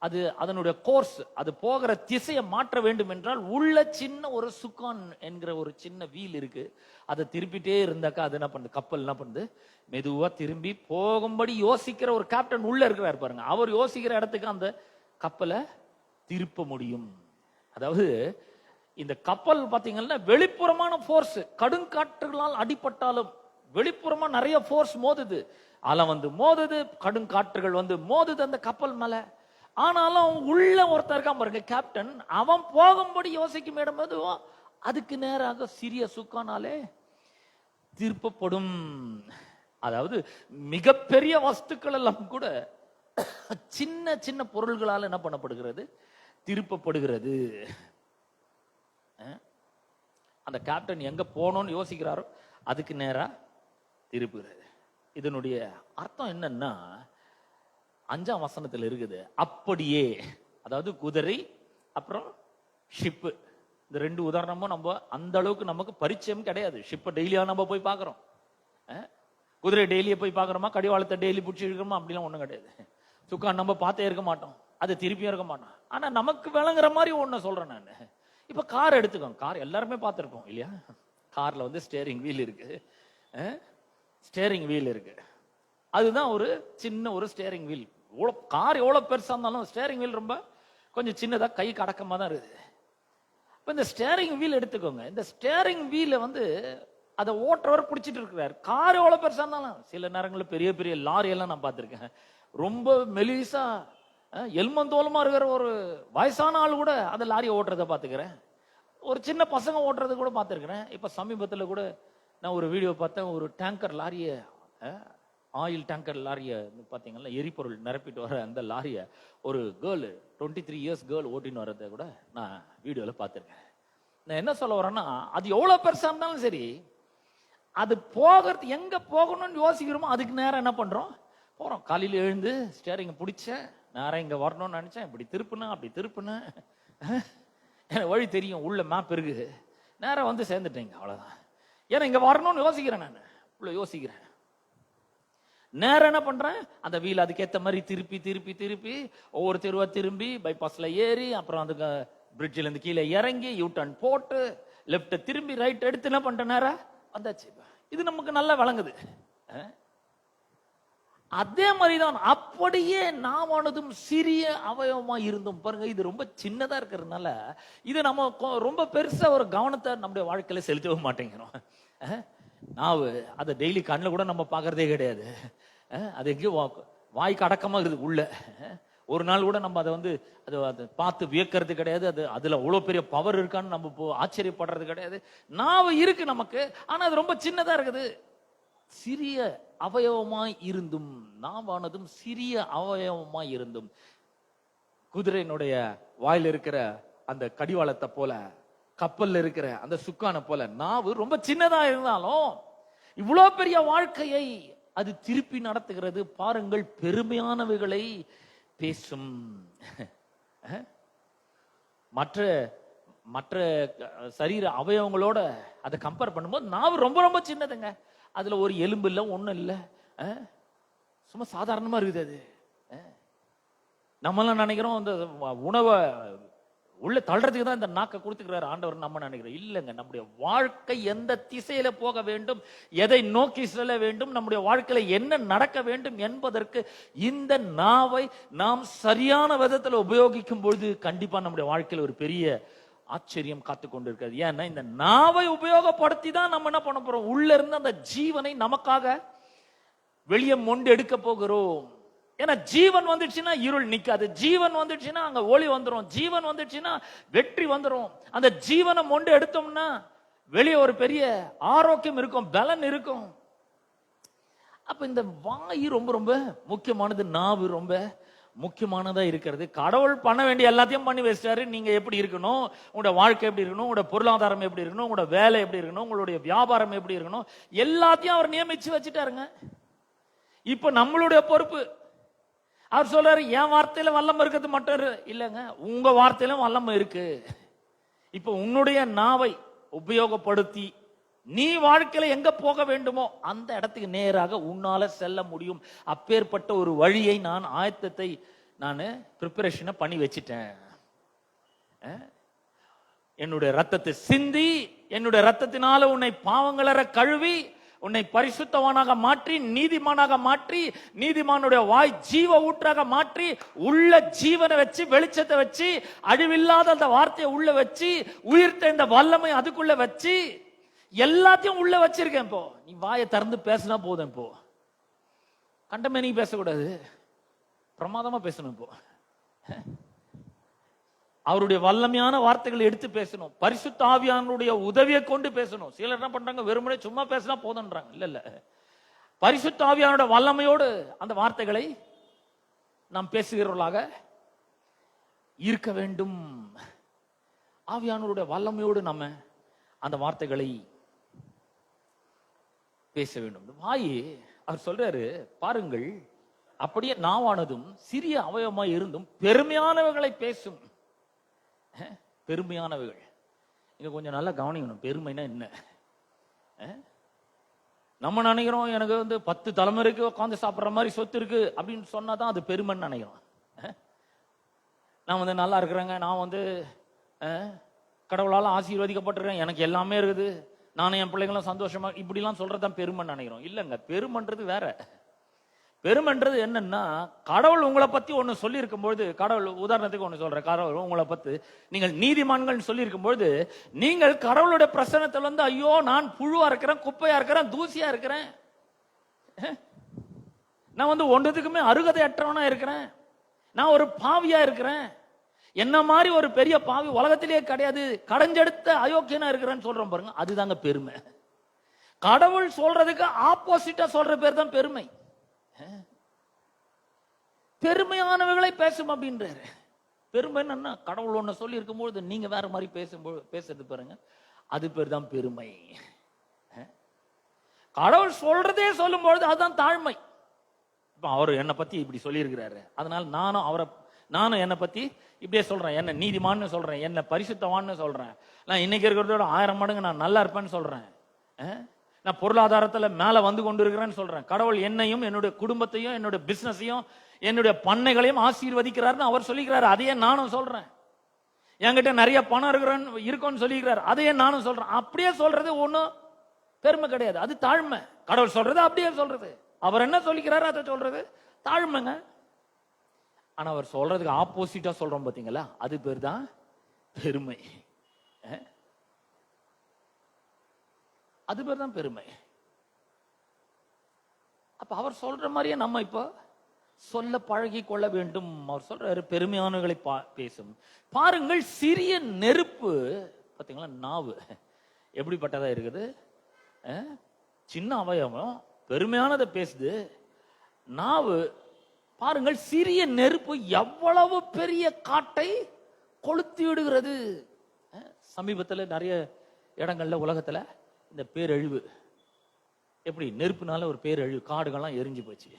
அது அதனுடைய கோர்ஸ், அது போகிற திசையை மாற்ற வேண்டும் என்றால் உள்ள சின்ன ஒரு சுக்கான் என்கிற ஒரு சின்ன வீல் இருக்கு. அதை திருப்பிட்டே இருந்தாக்கா அது என்ன பண்ணுது, கப்பல் என்ன பண்ணுது, மெதுவா திரும்பி போகும்படி யோசிக்கிற ஒரு கேப்டன் உள்ள இருக்கிறார் பாருங்க. அவர் யோசிக்கிற இடத்துக்கு அந்த கப்பலை திருப்ப முடியும். அதாவது இந்த கப்பல் பாத்தீங்கன்னா வெளிப்புறமான போர்ஸ், கடுங்காற்றுகளால் அடிபட்டாலும் வெளிப்புறமா நிறைய போர்ஸ் மோதுது, அலை வந்து மோதுது, கடுங்காற்றுகள் வந்து மோதுது அந்த கப்பல் மேல. ஆனாலும் உள்ள ஒருத்தர் இருக்கான் பாருங்க, கேப்டன், அவன் போகும்படி யோசிக்கும் இடம்போது அதுக்கு நேராக சிறிய சுக்கானாலே திருப்பப்படும். அதாவது மிகப்பெரிய வஸ்துக்கள் எல்லாம் கூட சின்ன சின்ன பொருள்களால் என்ன பண்ணப்படுகிறது, திருப்பப்படுகிறது. அந்த கேப்டன் எங்க போனோம்னு யோசிக்கிறாரோ அதுக்கு நேரா திருப்புகிறது. இதனுடைய அர்த்தம் என்னன்னா 5ஆம் வசனத்தில் இருக்குது. அப்படியே, அதாவது குதிரை அப்புறம் ஷிப்பு, இந்த 2 உதாரணமும் நம்ம அந்த அளவுக்கு நமக்கு பரிச்சயம் கிடையாது. ஷிப்பை டெய்லியா நம்ம போய் பார்க்கிறோம், குதிரை டெய்லியை போய் பார்க்குறோமா, கடிவாளத்தை டெய்லி பிடிச்சி இருக்கிறோமா, அப்படிலாம் ஒன்றும் கிடையாது. சுக்கான் நம்ம பார்த்தே இருக்க மாட்டோம், அது திருப்பியும் இருக்க மாட்டோம். ஆனா நமக்கு விளங்குற மாதிரி ஒன்று சொல்றேன் நான். இப்ப கார் எடுத்துக்கோங்க, கார் எல்லாருமே பார்த்துருப்போம் இல்லையா? கார்ல வந்து ஸ்டேரிங் வீல் இருக்கு, ஸ்டேரிங் வீல் இருக்கு. அதுதான் ஒரு சின்ன ஒரு ஸ்டேரிங் வீல். கார் எவ்வளவு பெருசா இருந்தாலும் ஸ்டேரிங் வீல் ரொம்ப கொஞ்சம் சின்னதா கை கடக்கமா தான் இருக்குது. இப்ப இந்த ஸ்டேரிங் வீல் எடுத்துக்கோங்க, இந்த ஸ்டேரிங் வீல வந்து அதை ஓட்டுறவர் பிடிச்சிட்டு இருக்கிறார். கார் எவ்வளவு பெருசா இருந்தாலும், சில நேரங்களில் பெரிய பெரிய லாரி எல்லாம் நான் பார்த்திருக்கேன், ரொம்ப மெலிசா எல்மந்தோலமா இருக்கிற ஒரு வயசான ஆள் கூட அந்த லாரியை ஓட்டுறதை பார்த்துக்கிறேன். ஒரு சின்ன பசங்க ஓட்டுறது கூட பார்த்துருக்கிறேன். இப்ப சமீபத்தில் கூட நான் ஒரு வீடியோ பார்த்தேன், ஒரு டேங்கர் லாரிய, ஆயில் டேங்கர் லாரிய பார்த்தீங்கன்னா எரிபொருள் நிரப்பிட்டு வர அந்த லாரிய ஒரு கேர்ள், 23 இயர்ஸ் கேர்ள் ஓட்டின்னு வர்றதை கூட நான் வீடியோல பார்த்துருக்கேன். நான் என்ன சொல்ல வரேன்னா, அது எவ்வளவு பெருசா இருந்தாலும் சரி, அது போகிறது எங்க போகணும்னு யோசிக்கிறோமோ அதுக்கு நேரம் என்ன பண்றோம், போறோம். காலையில் எழுந்து ஸ்டேரிங் பிடிச்சேன், நேரம் இங்க வரணும்னு நினைச்சேன், இப்படி திருப்புனேன் அப்படி திருப்புனேன், எனக்கு வழி தெரியும், உள்ள மேப் இருக்குது, நேரம் வந்து சேர்ந்துட்டேங்க, அவ்வளவுதான். ஏன்னா இங்க வரணும்னு யோசிக்கிறேன், நான் உள்ள யோசிக்கிறேன். நேரம் என்ன பண்றேன், அந்த வீல் அதுக்கேற்ற மாதிரி திருப்பி திருப்பி திருப்பி ஒவ்வொரு தெருவா திரும்பி பைபாஸ்ல ஏறி அப்புறம் அந்த பிரிட்ஜில் இருந்து கீழே இறங்கி யூ டர்ன் போட்டு லெப்ட் திரும்பி ரைட் எடுத்து என்ன பண்ற நேரம் வந்தாச்சு. இது நமக்கு நல்லா வழங்குது. அதே மாதிரிதான் அப்படியே நாமானதும் சிறிய அவயவமா இருந்தும் பாருங்க. இது ரொம்ப சின்னதா இருக்கிறதுனால இது நம்ம ரொம்ப பெருசா ஒரு கவனத்தை நம்முடைய வாழ்க்கையில செலுத்தவே மாட்டேங்கிறோம். நாவு அதை டெய்லி கண்ணில் கூட நம்ம பார்க்கறதே கிடையாது. அது எங்கேயும் வாய்க்கு அடக்கமா இருக்குது உள்ள. ஒரு நாள் கூட நம்ம அதை வந்து அதை பார்த்து வியக்கிறது கிடையாது. அது அதுல அவ்வளவு பெரிய பவர் இருக்கான்னு நம்ம ஆச்சரியப்படுறது கிடையாது. நாவு இருக்கு நமக்கு, ஆனா அது ரொம்ப சின்னதா இருக்குது. சிறிய அவயவமாய் இருந்தும், நாவானதும் சிறிய அவயவமாய் இருந்தும், குதிரையினுடைய வாயில் இருக்கிற அந்த கடிவாளத்தை போல, கப்பல்ல இருக்கிற அந்த சுக்கான போல நாவு ரொம்ப சின்னதா இருந்தாலும் இவ்வளவு பெரிய வாழ்க்கையை அது திருப்பி நடத்துகிறது. பாருங்கள், பெருமையானவைகளை பேசும். மற்ற மற்ற சரீர அவயவங்களோட அதை கம்பேர் பண்ணும்போது நாவு ரொம்ப ரொம்ப சின்னதுங்க. அதுல ஒரு எலும்பு இல்லை, ஒண்ணும் இல்லை, சும்மா சாதாரணமா இருக்குது. அது நம்மளாம் நினைக்கிறோம் இந்த உணவை உள்ள தள்ளுறதுக்கு தான் இந்த நாக்கை கொடுத்துக்கிறாரு ஆண்டவர் நம்ம நினைக்கிறோம். இல்லைங்க, நம்முடைய வாழ்க்கை எந்த திசையில போக வேண்டும், எதை நோக்கி செல்ல வேண்டும், நம்முடைய வாழ்க்கையில என்ன நடக்க வேண்டும் என்பதற்கு இந்த நாவை நாம் சரியான விதத்துல உபயோகிக்கும் பொழுது கண்டிப்பா நம்முடைய வாழ்க்கையில ஒரு பெரிய ஆச்சரியம் காத்து கொண்டு இருக்காது. ஏன்னா இந்த நாவை உபயோகப்படுத்தி தான் நம்ம என்ன பண்ண போறோம், உள்ள இருந்து அந்த ஜீவனை நமக்காக வெளியே மொண்டு எடுக்க போகிறோம். ஏன்னா ஜீவன் வந்துடுச்சுன்னா இருள் நிக்காது, ஜீவன் வந்துடுச்சுன்னா அங்க ஒளி வந்துடும், ஜீவன் வந்துடுச்சுன்னா வெற்றி வந்துடும். அந்த ஜீவனை மொண்டு எடுத்தோம்னா வெளியே ஒரு பெரிய ஆரோக்கியம் இருக்கும், பலன் இருக்கும். அப்ப இந்த வாய் ரொம்ப ரொம்ப முக்கியமானது, நாவு ரொம்ப முக்கியமானதா இருக்கிறது. கடவுள் பண்ண வேண்டிய எல்லாத்தையும் பண்ணி வச்சிட்டாரு. நீங்க எப்படி இருக்கணும், உங்களோட வாழ்க்கை எப்படி இருக்கணும், உங்களோட பொருளாதாரம் எப்படி இருக்கணும், உங்களோட வேலை எப்படி இருக்கணும், உங்களுடைய வியாபாரம் எப்படி இருக்கணும், எல்லாத்தையும் அவர் நியமிச்சு வச்சுட்டாருங்க. இப்ப நம்மளுடைய பொறுப்பு. அவர் சொல்றாரு, என் வார்த்தையில வல்லமை இருக்கிறது மட்டும் இல்லைங்க, உங்க வார்த்தையிலும் வல்லமை இருக்கு. இப்ப உன்னுடைய நாவை உபயோகப்படுத்தி நீ வாழ்க்கையில எங்க போக வேண்டுமோ அந்த இடத்துக்கு நேராக உன்னால செல்ல முடியும். அப்பேற்பட்ட ஒரு வழியை நான் ஆயத்தத்தை ப்ரிப்பரேஷனை பண்ணி வச்சிட்டேன். என்னுடைய ரத்தத்தை சிந்தி, என்னுடைய ரத்தத்தினால உன்னை பாவங்களற கழுவி உன்னை பரிசுத்தவானாக மாற்றி, நீதிமானாக மாற்றி, நீதிமானுடைய வாய் ஜீவ ஊற்றாக மாற்றி, உள்ள ஜீவனை வச்சு, வெளிச்சத்தை வச்சு, அழிவில்லாத அந்த வார்த்தையை உள்ள வச்சு, உயிர்த்த இந்த வல்லமை அதுக்குள்ள வச்சு, எல்லாத்தையும் உள்ள வச்சிருக்கேன். இப்போ நீ வாயை திறந்து பேசினா போதும். இப்போ கண்டமே நீ பேசக்கூடாது, பிரமாதமா பேசணும். இப்போ அவருடைய வல்லமையான வார்த்தைகளை எடுத்து பேசணும். பரிசுத்த ஆவியானுடைய உதவியை கொண்டு பேசணும். சிலர் என்ன பண்றாங்க, வெறுமனே சும்மா பேசினா போதுன்றாங்க. இல்ல இல்ல, பரிசுத்த ஆவியானுடைய வல்லமையோடு அந்த வார்த்தைகளை நாம் பேசுகிறவர்களாக இருக்க வேண்டும். ஆவியானுடைய வல்லமையோடு நம்ம அந்த வார்த்தைகளை பேச வேண்டும். வாய், அவர் சொல்றாரு பாருங்கள், அப்படியே நாவானதும் சிறிய அவயவமாய் இருந்தும் பெருமையானவைகளை பேசும். பெருமையானவைகள், இங்க கொஞ்சம் நல்லா கவனிக்கணும். பெருமைனா என்ன? நம்ம நினைக்கிறோம் எனக்கு 10 தலைமுறைக்கு உட்காந்து சாப்பிட்ற மாதிரி சொத்து இருக்கு அப்படின்னு சொன்னாதான் அது பெருமைன்னு நினைக்கிறோம். நான் நல்லா இருக்கிறேங்க, நான் கடவுளால ஆசீர்வதிக்கப்பட்டிருக்கேன், எனக்கு எல்லாமே இருக்குது, நானும் என் பிள்ளைங்களும் சந்தோஷமா, இப்படிலாம் சொல்றதுதான் பெருமைன்னு நினைக்கிறோம். இல்லைங்க, பெருமைன்றது வேற. பெருமைன்றது என்னன்னா, கடவுள் உங்களை பத்தி ஒன்னு சொல்லி இருக்கும்போது, கடவுள் உதாரணத்துக்கு ஒன்னு சொல்ற, கடவுள் உங்களை பத்தி நீங்கள் நீதிமான்கள் சொல்லி இருக்கும்போது, நீங்கள் கடவுளுடைய பிரசன்னத்தில் ஐயோ நான் புழுவா இருக்கிறேன், குப்பையா இருக்கிறேன், தூசியா இருக்கிறேன், நான் ஒன்றதுக்குமே அருகதை அற்றவனா இருக்கிறேன், நான் ஒரு பாவியா இருக்கிறேன், என்ன மாதிரி ஒரு பெரிய பாவி உலகத்திலேயே கிடையாது, கடைஞ்செடுத்த அயோக்கியனா இருக்கிறேன்னு சொல்றோம் பாருங்க, அதுதாங்க பெருமை. கடவுள் சொல்றதுக்கு ஆப்போசிட்டா சொல்ற பேர் தான் பெருமை. பெருமையானவைகளை பேசும் அப்படின்றாரு. பெருமை என்னன்னா, கடவுள் ஒண்ணு சொல்லி இருக்கும்போது நீங்க வேற மாதிரி பேசுறது பாருங்க, அது பேர் தான் பெருமை. கடவுள் சொல்றதே சொல்லும்பொழுது அதுதான் தாழ்மை. இப்ப அவர் என்னை பத்தி இப்படி சொல்லி இருக்கிறாரு, அதனால நானும் என்னை பத்தி இப்படியே சொல்றேன், என்ன நீதிமான்னு சொல்றேன், என்ன பரிசுத்தவான்னு சொல்றேன், நான் இன்னைக்கு இருக்கிறதோட 1000 மடங்கு நான் நல்லா இருப்பேன்னு சொல்றேன், நான் பொருளாதாரத்துல மேல வந்து கொண்டு இருக்கிறேன்னு சொல்றேன், கடவுள் என்னையும் என்னுடைய குடும்பத்தையும் என்னுடைய பிசினஸையும் என்னுடைய பண்ணைகளையும் ஆசீர்வதிக்கிறாருன்னு அவர் சொல்லிக்கிறாரு. அதையே நானும் சொல்றேன். என்கிட்ட நிறைய பணம் இருக்குன்னு சொல்லிக்கிறார், அதையே நானும் சொல்றேன். அப்படியே சொல்றது ஒண்ணும் பெருமை கிடையாது, அது தாழ்மை. கடவுள் சொல்றது அப்படியே சொல்றது, அவர் என்ன சொல்லிக்கிறாரு அதை சொல்றது தாழ்மைங்க. ஆனா அவர் சொல்றதுக்கு ஆப்போசிட்டா சொல்றோம் பாத்தீங்களா, அது பேர் தான் பெருமை. அது பேர் தான் பெருமை. அப்ப அவர் சொல்ற மாதிரியே நம்ம இப்ப சொல்ல பழகி கொள்ள வேண்டும். அவர் சொல்றாரு பெருமையானவர்களை பேசும். பாருங்கள், சிறிய நெருப்பு பாத்தீங்களா, நாவு எப்படிப்பட்டதா இருக்குது, சின்ன அவயவம் பெருமையானதை பேசுது. நாவு பாருங்கள், சிறிய நெருப்பு எவ்வளவு பெரிய காட்டை கொளுத்தி விடுகிறது. சமீபத்தில் நிறைய இடங்கள்ல உலகத்துல இந்த பேரழிவு, எப்படி நெருப்புனால ஒரு பேரழிவு, காடுகள்லாம் எரிஞ்சு போச்சு.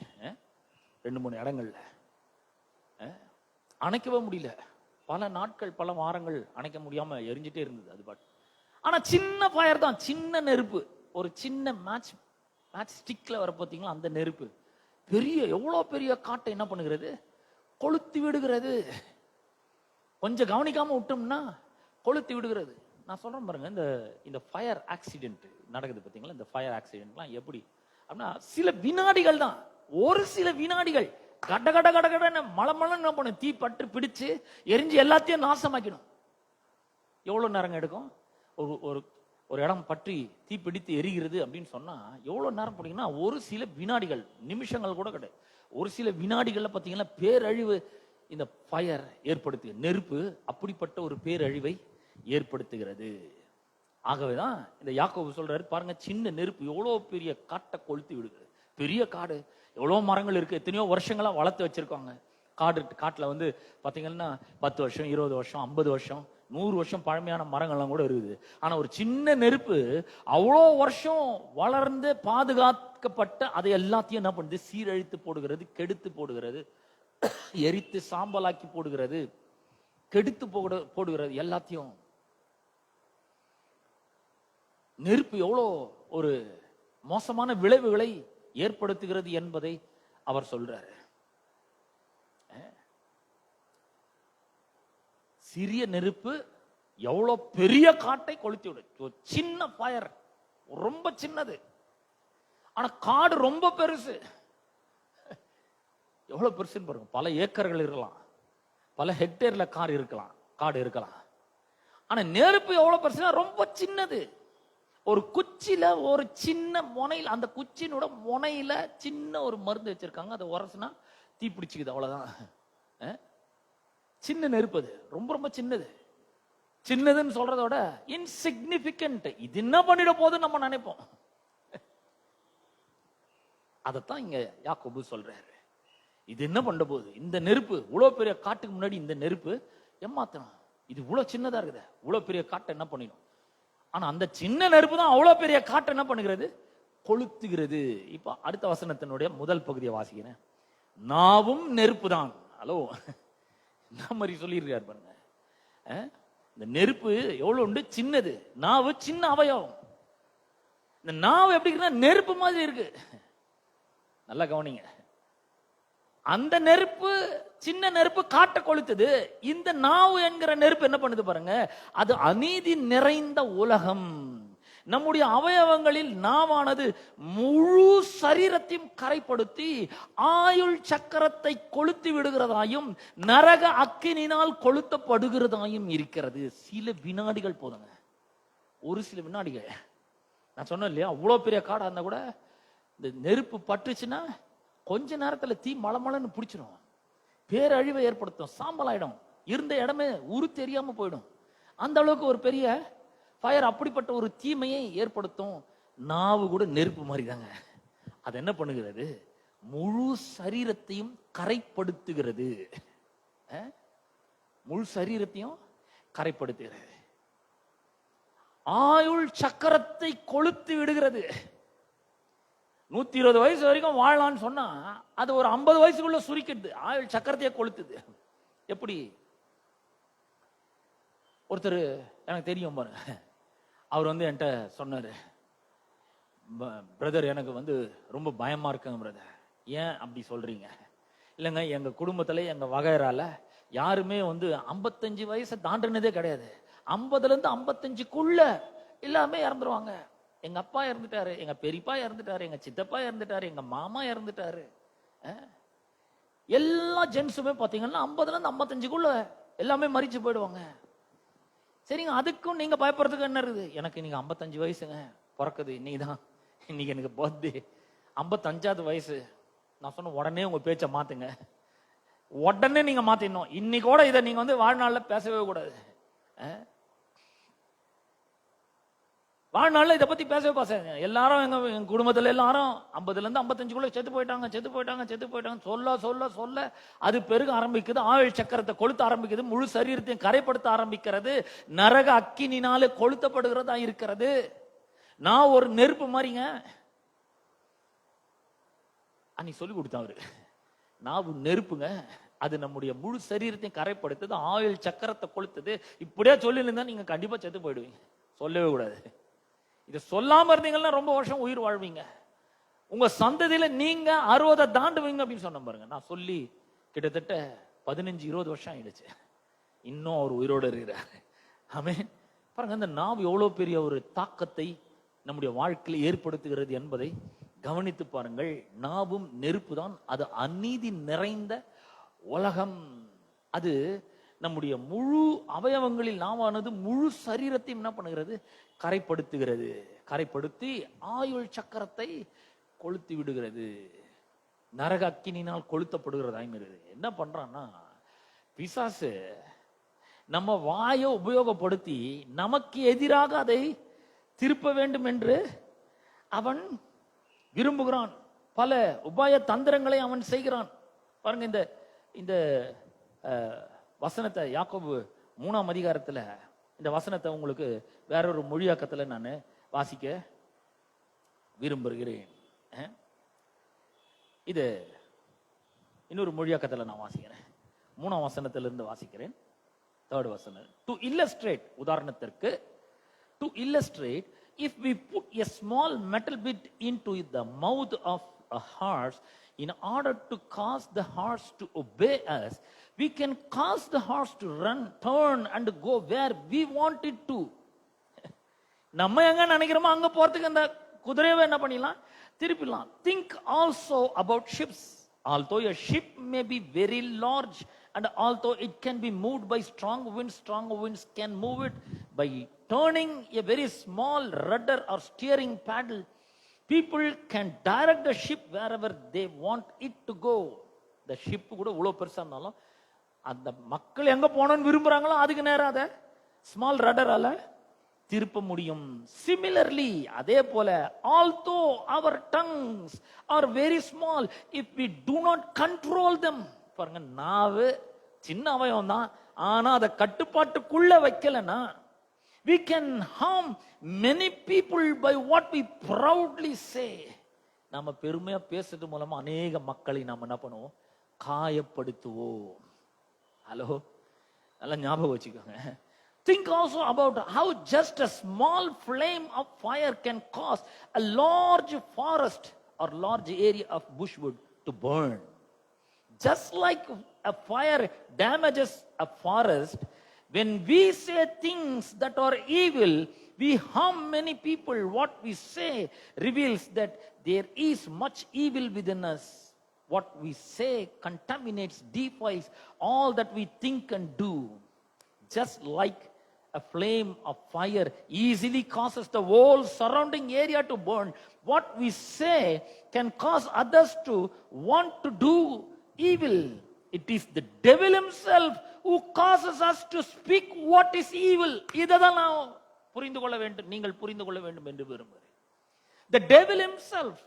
2-3 இடங்கள்ல அணைக்கவே முடியல, பல நாட்கள் பல வாரங்கள் அணைக்க முடியாம எரிஞ்சிட்டே இருந்தது அது பாட்டு. ஆனா சின்ன ஃபயர் தான், சின்ன நெருப்பு, ஒரு சின்ன மேட்ச் ஸ்டிக்ல வர பார்த்தீங்களா அந்த நெருப்பு எவ்வளவு பெரிய காட்டை என்ன பண்ணுகிறது, கொளுத்தி விடுகிறது. கொஞ்சம் கவனிக்காம விட்டோம்னா கொளுத்தி விடுகிறது. நான் சொல்றேன் பாருங்க, இந்த ஃபயர் ஆக்சிடென்ட் நடக்குது பார்த்தீங்களா, இந்த ஃபயர் ஆக்சிடென்ட்லாம் எப்படி அப்படின்னா, சில வினாடிகள் தான், ஒரு சில வினாடிகள் கட கட கட கடன்னு மலமலன்னு என்ன பண்ணும், தீ பட்டு பிடிச்சு எரிஞ்சு எல்லாத்தையும் நாசமாக்கணும். எவ்வளவு நேரம் எடுக்கும், ஒரு இடம் பற்றி தீ பிடித்து எரிகிறது அப்படின்னு சொன்னா எவ்வளவு நேரம் போனீங்கன்னா, ஒரு சில வினாடிகள், நிமிஷங்கள் கூட கிடையாது, ஒரு சில வினாடிகள்ல பாத்தீங்கன்னா பேரழிவு இந்த ஃபயர் ஏற்படுத்து, நெருப்பு அப்படிப்பட்ட ஒரு பேரழிவை ஏற்படுத்துகிறது. ஆகவேதான் இந்த யாக்கோபு சொல்றாரு பாருங்க, சின்ன நெருப்பு எவ்வளவு பெரிய காட்டை கொளுத்தி விடுகிறது. பெரிய காடு, எவ்வளவு மரங்கள் இருக்கு, எத்தனையோ வருஷங்களா வளர்த்து வச்சிருக்காங்க. காட்டுல பாத்தீங்கன்னா 10 வருஷம் 20 வருஷம் 50 வருஷம் 100 வருஷம் பழமையான மரங்கள்லாம் கூட இருக்குது. ஆனா ஒரு சின்ன நெருப்பு அவ்வளோ வருஷம் வளர்ந்து பாதுகாக்கப்பட்ட அதை எல்லாத்தையும் என்ன பண்ணுது, சீரழித்து போடுகிறது, கெடுத்து போடுகிறது, எரித்து சாம்பலாக்கி போடுகிறது, கெடுத்து போடுகிறது எல்லாத்தையும். நெருப்பு எவ்வளோ ஒரு மோசமான விளைவுகளை ஏற்படுத்துகிறது என்பதை அவர் சொல்றாரு. சிறிய நெருப்பு எவ்வளவு பெரிய காட்டை கொளுத்தி விடும். சின்ன ஃபயர், ரொம்ப சின்னது, ஆனா காடு ரொம்ப பெருசு. எவ்வளவு பெருசுன்னு பாருங்க. பல ஏக்கர்கள் இருக்கலாம், பல ஹெக்டேர்ல காடு இருக்கலாம். ஆனா நெருப்பு எவ்வளவு பெருசுனா ரொம்ப சின்னது. ஒரு குச்சியில ஒரு சின்ன முனையில், அந்த குச்சினோட முனையில சின்ன ஒரு மருந்து வச்சிருக்காங்க. அதை உரசுனா தீ பிடிச்சிக்குது, அவ்வளவுதான். சின்ன நெருப்பு, அது ரொம்ப ரொம்ப சின்னது. சின்னதுன்னு சொல்றதோட இன்சிக்னிபிகன்ட். இது என்ன பண்ணிட போதுன்னு நம்ம நினைப்போம். அதத்தான் இங்க யாக்கோபு சொல்றாரு. இது என்ன பண்ண போகுது? இந்த நெருப்பு இவ்வளவு பெரிய காட்டுக்கு முன்னாடி இந்த நெருப்பு ஏமாத்தணும். இது இவ்வளவு சின்னதா இருக்குது, இவ்வளவு பெரிய காட்டை என்ன பண்ணிடும்? ஆனா அந்த சின்ன நெருப்பு தான் அவ்வளவு பெரிய காட்டை என்ன பண்ணுகிறது? கொளுத்துகிறது. இப்ப அடுத்த வசனத்தினுடைய முதல் பகுதியை வாசிக்கிறேன். நாவும் நெருப்பு தான். ஹலோ, என்ன மாதிரி சொல்லியிருக்காரு பாருங்க. இந்த நெருப்பு எவ்வளவு உண்டு, சின்னது. நாவு சின்ன அவயவம். இந்த நாவு எப்படி இருக்குன்னா நெருப்பு மாதிரி இருக்கு. நல்லா கவனிங்க. அந்த நெருப்பு, சின்ன நெருப்பு காட்ட கொளுத்துது. இந்த நாவு என்கிற நெருப்பு என்ன பண்ணுது பாருங்க, அது அநீதி நிறைந்த உலகம். நம்முடைய அவயவங்களில் நாவானது முழு சரீரத்தையும் கரைப்படுத்தி ஆயுள் சக்கரத்தை கொளுத்தி விடுகிறதாயும் நரக அக்கினினால் கொளுத்தப்படுகிறதாயும் இருக்கிறது. சில வினாடிகள் போதுங்க, ஒரு சில வினாடிகள். நான் சொன்னேன் இல்லையா, அவ்வளோ பெரிய காடா இருந்தா கூட இந்த நெருப்பு பட்டுச்சுன்னா கொஞ்ச நேரத்துல தீ மலமலன்னு பிடிச்சிடும், பேரழிவை ஏற்படுத்தும், சாம்பலாயிடும், இருந்த இடமே உரு தெரியாம போயிடும். அந்த அளவுக்கு ஒரு பெரிய ஃபயர், அப்படிப்பட்ட ஒரு தீமையை ஏற்படுத்தும். நாவு கூட நெருப்பு மாதிரி தாங்க. அது என்ன பண்ணுகிறது? முழு சரீரத்தையும் கரைப்படுத்துகிறது. முழு சரீரத்தையும் கரைப்படுத்துகிறது. ஆயுள் சக்கரத்தை கொளுத்து விடுகிறது. 120 வயசு வரைக்கும் வாழலான்னு சொன்னா அது ஒரு 50 வயசுக்குள்ள சுருக்கிடுது. ஆயுள் சக்கரத்தையே கொளுத்துது. எப்படி? ஒருத்தர் எனக்கு தெரியும் பாருங்க, அவர் என்கிட்ட சொன்னாரு, பிரதர் எனக்கு ரொம்ப பயமா இருக்குங்க பிரதர். ஏன் அப்படி சொல்றீங்க? இல்லைங்க, எங்க குடும்பத்துல எங்க வகைரால யாருமே 55 வயசை தாண்டினதே கிடையாது. 50ல இருந்து 55க்குள்ள எல்லாமே இறந்துருவாங்க. எங்க அப்பா இறந்துட்டாரு, எங்க பெரியப்பா இறந்துட்டாரு, எங்க சித்தப்பா இறந்துட்டாரு, எங்க மாமா இறந்துட்டாரு. எல்லா ஜென்ஸுமே பாத்தீங்கன்னா 50ல இருந்து 55க்குள்ள எல்லாமே மரிச்சு போயிடுவாங்க. சரிங்க, அதுக்கும் நீங்க பயப்படுறதுக்கு என்ன இருக்குது? எனக்கு இன்னைக்கு 55 வயசுங்க, பிறக்குது இன்னைக்குதான், இன்னைக்கு எனக்கு பர்த்டே, 55வது வயசு. நான் சொன்ன உடனே உங்க பேச்சை மாத்துங்க, உடனே நீங்க மாத்திடணும். இன்னைக்கோட இதை நீங்க வாழ்நாள்ல பேசவே கூடாது. வாழ்நாள்ல இதை பத்தி பேசவே எல்லாரும் எங்க குடும்பத்துல எல்லாரும் 50ல இருந்து 55க்குள்ள செத்து போயிட்டாங்க. சொல்ல சொல்ல சொல்ல அது பெருக ஆரம்பிக்குது. ஆயுள் சக்கரத்தை கொளுத்த ஆரம்பிக்குது. முழு சரீரத்தையும் கரைப்படுத்த ஆரம்பிக்கிறது. நரக அக்கினினாலே கொளுத்தப்படுகிறதா இருக்கிறது. நான் ஒரு நெருப்பு மாதிரிங்க. அன்னைக்கு சொல்லி கொடுத்தேன் அவரு. நான் நெருப்புங்க, அது நம்முடைய முழு சரீரத்தையும் கரைப்படுத்துது, ஆயுள் சக்கரத்தை கொளுத்துது. இப்படியே சொல்லியிருந்தா நீங்க கண்டிப்பா செத்து போயிடுவீங்க. சொல்லவே கூடாது. இதை சொல்லாம இருந்தீங்கன்னா ரொம்ப வருஷம் உயிர் வாழ்வீங்க. உங்க சந்ததியில நீங்க 60 தாண்டுவீங்க அப்படின்னு சொன்ன பாருங்க. நான் சொல்லி கிட்டத்தட்ட 15-20 வருஷம் ஆயிடுச்சு. இன்னும் அவர் உயிரோடு இருக்கிறார். ஆமென். பாருங்க, அந்த நாவு எவ்வளவு பெரிய ஒரு தாக்கத்தை நம்முடைய வாழ்க்கையில் ஏற்படுத்துகிறது என்பதை கவனித்து பாருங்கள். நாவும் நெருப்பு தான். அது அநீதி நிறைந்த உலகம். அது நம்முடைய முழு அவயவங்களில் நாவானது முழு சரீரத்தையும் என்ன பண்ணுகிறது? கரைப்படுத்துகிறது. கரைப்படுத்தி ஆயுள் சக்கரத்தை கொளுத்தி விடுகிறது. நரக அக்கினினால் கொளுத்தப்படுகிறதாகிறது. என்ன பண்றான்னா, பிசாசு நம்ம வாயை உபயோகப்படுத்தி நமக்கு எதிராக அதை திருப்ப வேண்டும் என்று அவன் விரும்புகிறான். பல உபாய தந்திரங்களை அவன் செய்கிறான். பாருங்க, இந்த வசனத்தை யாக்கோபு 3ஆம் அதிகாரத்துல இந்த வசனத்தை உங்களுக்கு வேறொரு மொழியாக்கத்துல நான் வாசிக்க விரும்புகிறேன். இது இன்னொரு மொழியாக்கத்துல நான் வாசிக்கிறேன். 3ஆம் வசனத்திலிருந்து வாசிக்கிறேன். 3rd வசனம். டு இல்லஸ்ட்ரேட், உதாரணத்திற்கு, to illustrate, if we put a small metal bit into the mouth of a horse in order to cause the horse to obey us, we can cause the horse to run, turn and go where we want it to. நம்ம எங்க நினைக்கிறோமோ அங்க போறதுக்கு அந்த குதிரையை என்ன பண்ணிடலாம்? திருப்பிலாம். Think also about ships. Although a ship may be very large, and although it can be moved by strong winds can move it by turning a very small rudder or steering paddle. People can direct the ship wherever they want it to go. The ship கூட இவ்வளவு பெருசா இருந்தாலும் அந்த மக்கள் எங்க போகணும்னு விரும்புறாங்களோ அதுக்கு நேரம் அதை ஸ்மால் ரடரால திருப்ப முடியும். Similarly, அதே போல, although our tongues are very small, if we do not control them, பாருங்க, நாவு சின்ன அவயம் தான், ஆனா அதை கட்டுப்பாட்டுக்குள்ள வைக்கலனா, we can harm many people by what we proudly say. நாம பெருமையா பேசுறது மூலமா அநேக மக்களை நாம என்ன பண்ணுவோம், காயப்படுத்துவோம். ஹலோ, நல்லா ஞாபகம் வச்சுக்கோங்க. Think also about how just a small flame of fire can cause a large forest or large area of bushwood to burn. Just like a fire damages a forest, when we say things that are evil, we harm many people. What we say reveals that there is much evil within us. What we say contaminates, defiles all that we think and do. Just like a flame of fire easily causes the whole surrounding area to burn, what we say can cause others to want to do evil. It is the devil himself who causes us to speak what is evil. இததான் நான் புரிந்து கொள்ள வேண்டும், நீங்கள் புரிந்து கொள்ள வேண்டும் என்று விரும்புகிறேன். The devil himself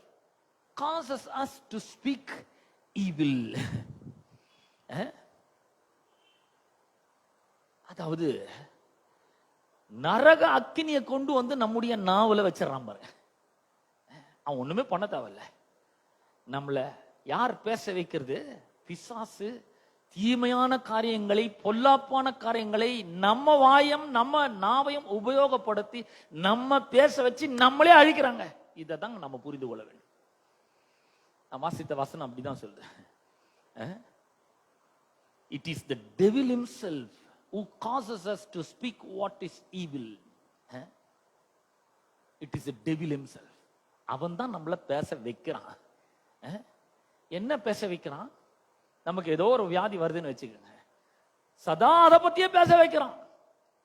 causes us to speak evil. அதாவது நரக அக்கினியை கொண்டு வந்து நம்முடைய நாவல வச்சிடறான் பாருங்க. அவன் ஒண்ணுமே பண்ண தேவையில்ல. நம்மள யார் பேச வைக்கிறது? பிசாசு தீமையான காரியங்களை, பொல்லாப்பான காரியங்களை நம்ம வாயம் நம்ம நாவையும் உபயோகப்படுத்தி நம்ம பேச வச்சு நம்மளே அழிக்கிறாங்க. இதை தான் நம்ம புரிந்து கொள்ள வேண்டும். நான் வாசித்த வசனம் அப்படிதான் சொல்லுது. It is the devil himself who causes us to speak what is evil. It is the devil himself. அவன் தான் நம்மள பேச வைக்கிறான். என்ன பேச வைக்கிறான்? நமக்கு ஏதோ ஒரு வியாதி வருதுன்னு வச்சுக்கோங்க, சதா அதை பத்தியே பேச வைக்கிறான்.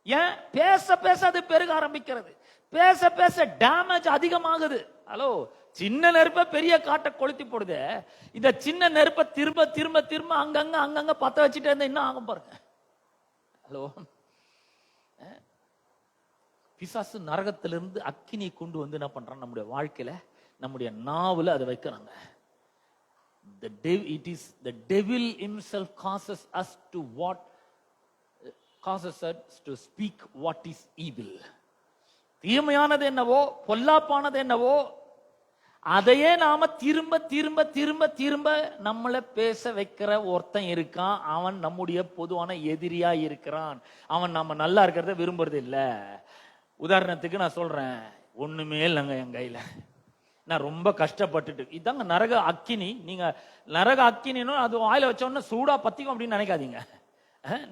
ஏன்? பேச பேச அது பெருக ஆரம்பிக்கிறது, பேச பேச டேமேஜ் அதிகமாகுது. ஹலோ, சின்ன நெருப்ப பெரிய காட்டை கொளுத்தி போடுது. இந்த சின்ன நெருப்ப திரும்ப திரும்ப திரும்ப அங்கங்க அங்கங்க பத்த வச்சுட்டே இருந்தா என்ன ஆகும் பாருங்க. ஹலோ, பிசாசு நரகத்திலிருந்து அக்கினியை கொண்டு வந்து என்ன பண்றான்? நம்முடைய வாழ்க்கையில, நம்முடைய நாவுல அதை வைக்கிறாங்க. It is the devil himself causes us to speak what is evil. தீமையானது என்னவோ, பொல்லாப்பானது என்னவோ, அதையே நாம திரும்ப திரும்ப திரும்ப திரும்ப நம்மள பேச வைக்கிற ஒருத்தன் இருக்கான். அவன் நம்முடைய பொதுவான எதிரியா இருக்கிறான். அவன் நம்ம நல்லா இருக்கிறத விரும்புறது இல்ல. உதாரணத்துக்கு நான் சொல்றேன், ஒண்ணுமே இல்லைங்க என் கையில, நான் ரொம்ப கஷ்டப்பட்டுட்டு, இதாங்க நரக அக்கினி. நீங்க நரக அக்கினின்னு அது வாயில வச்சோன்னா சூடா பத்திக்கும் அப்படின்னு நினைக்காதீங்க.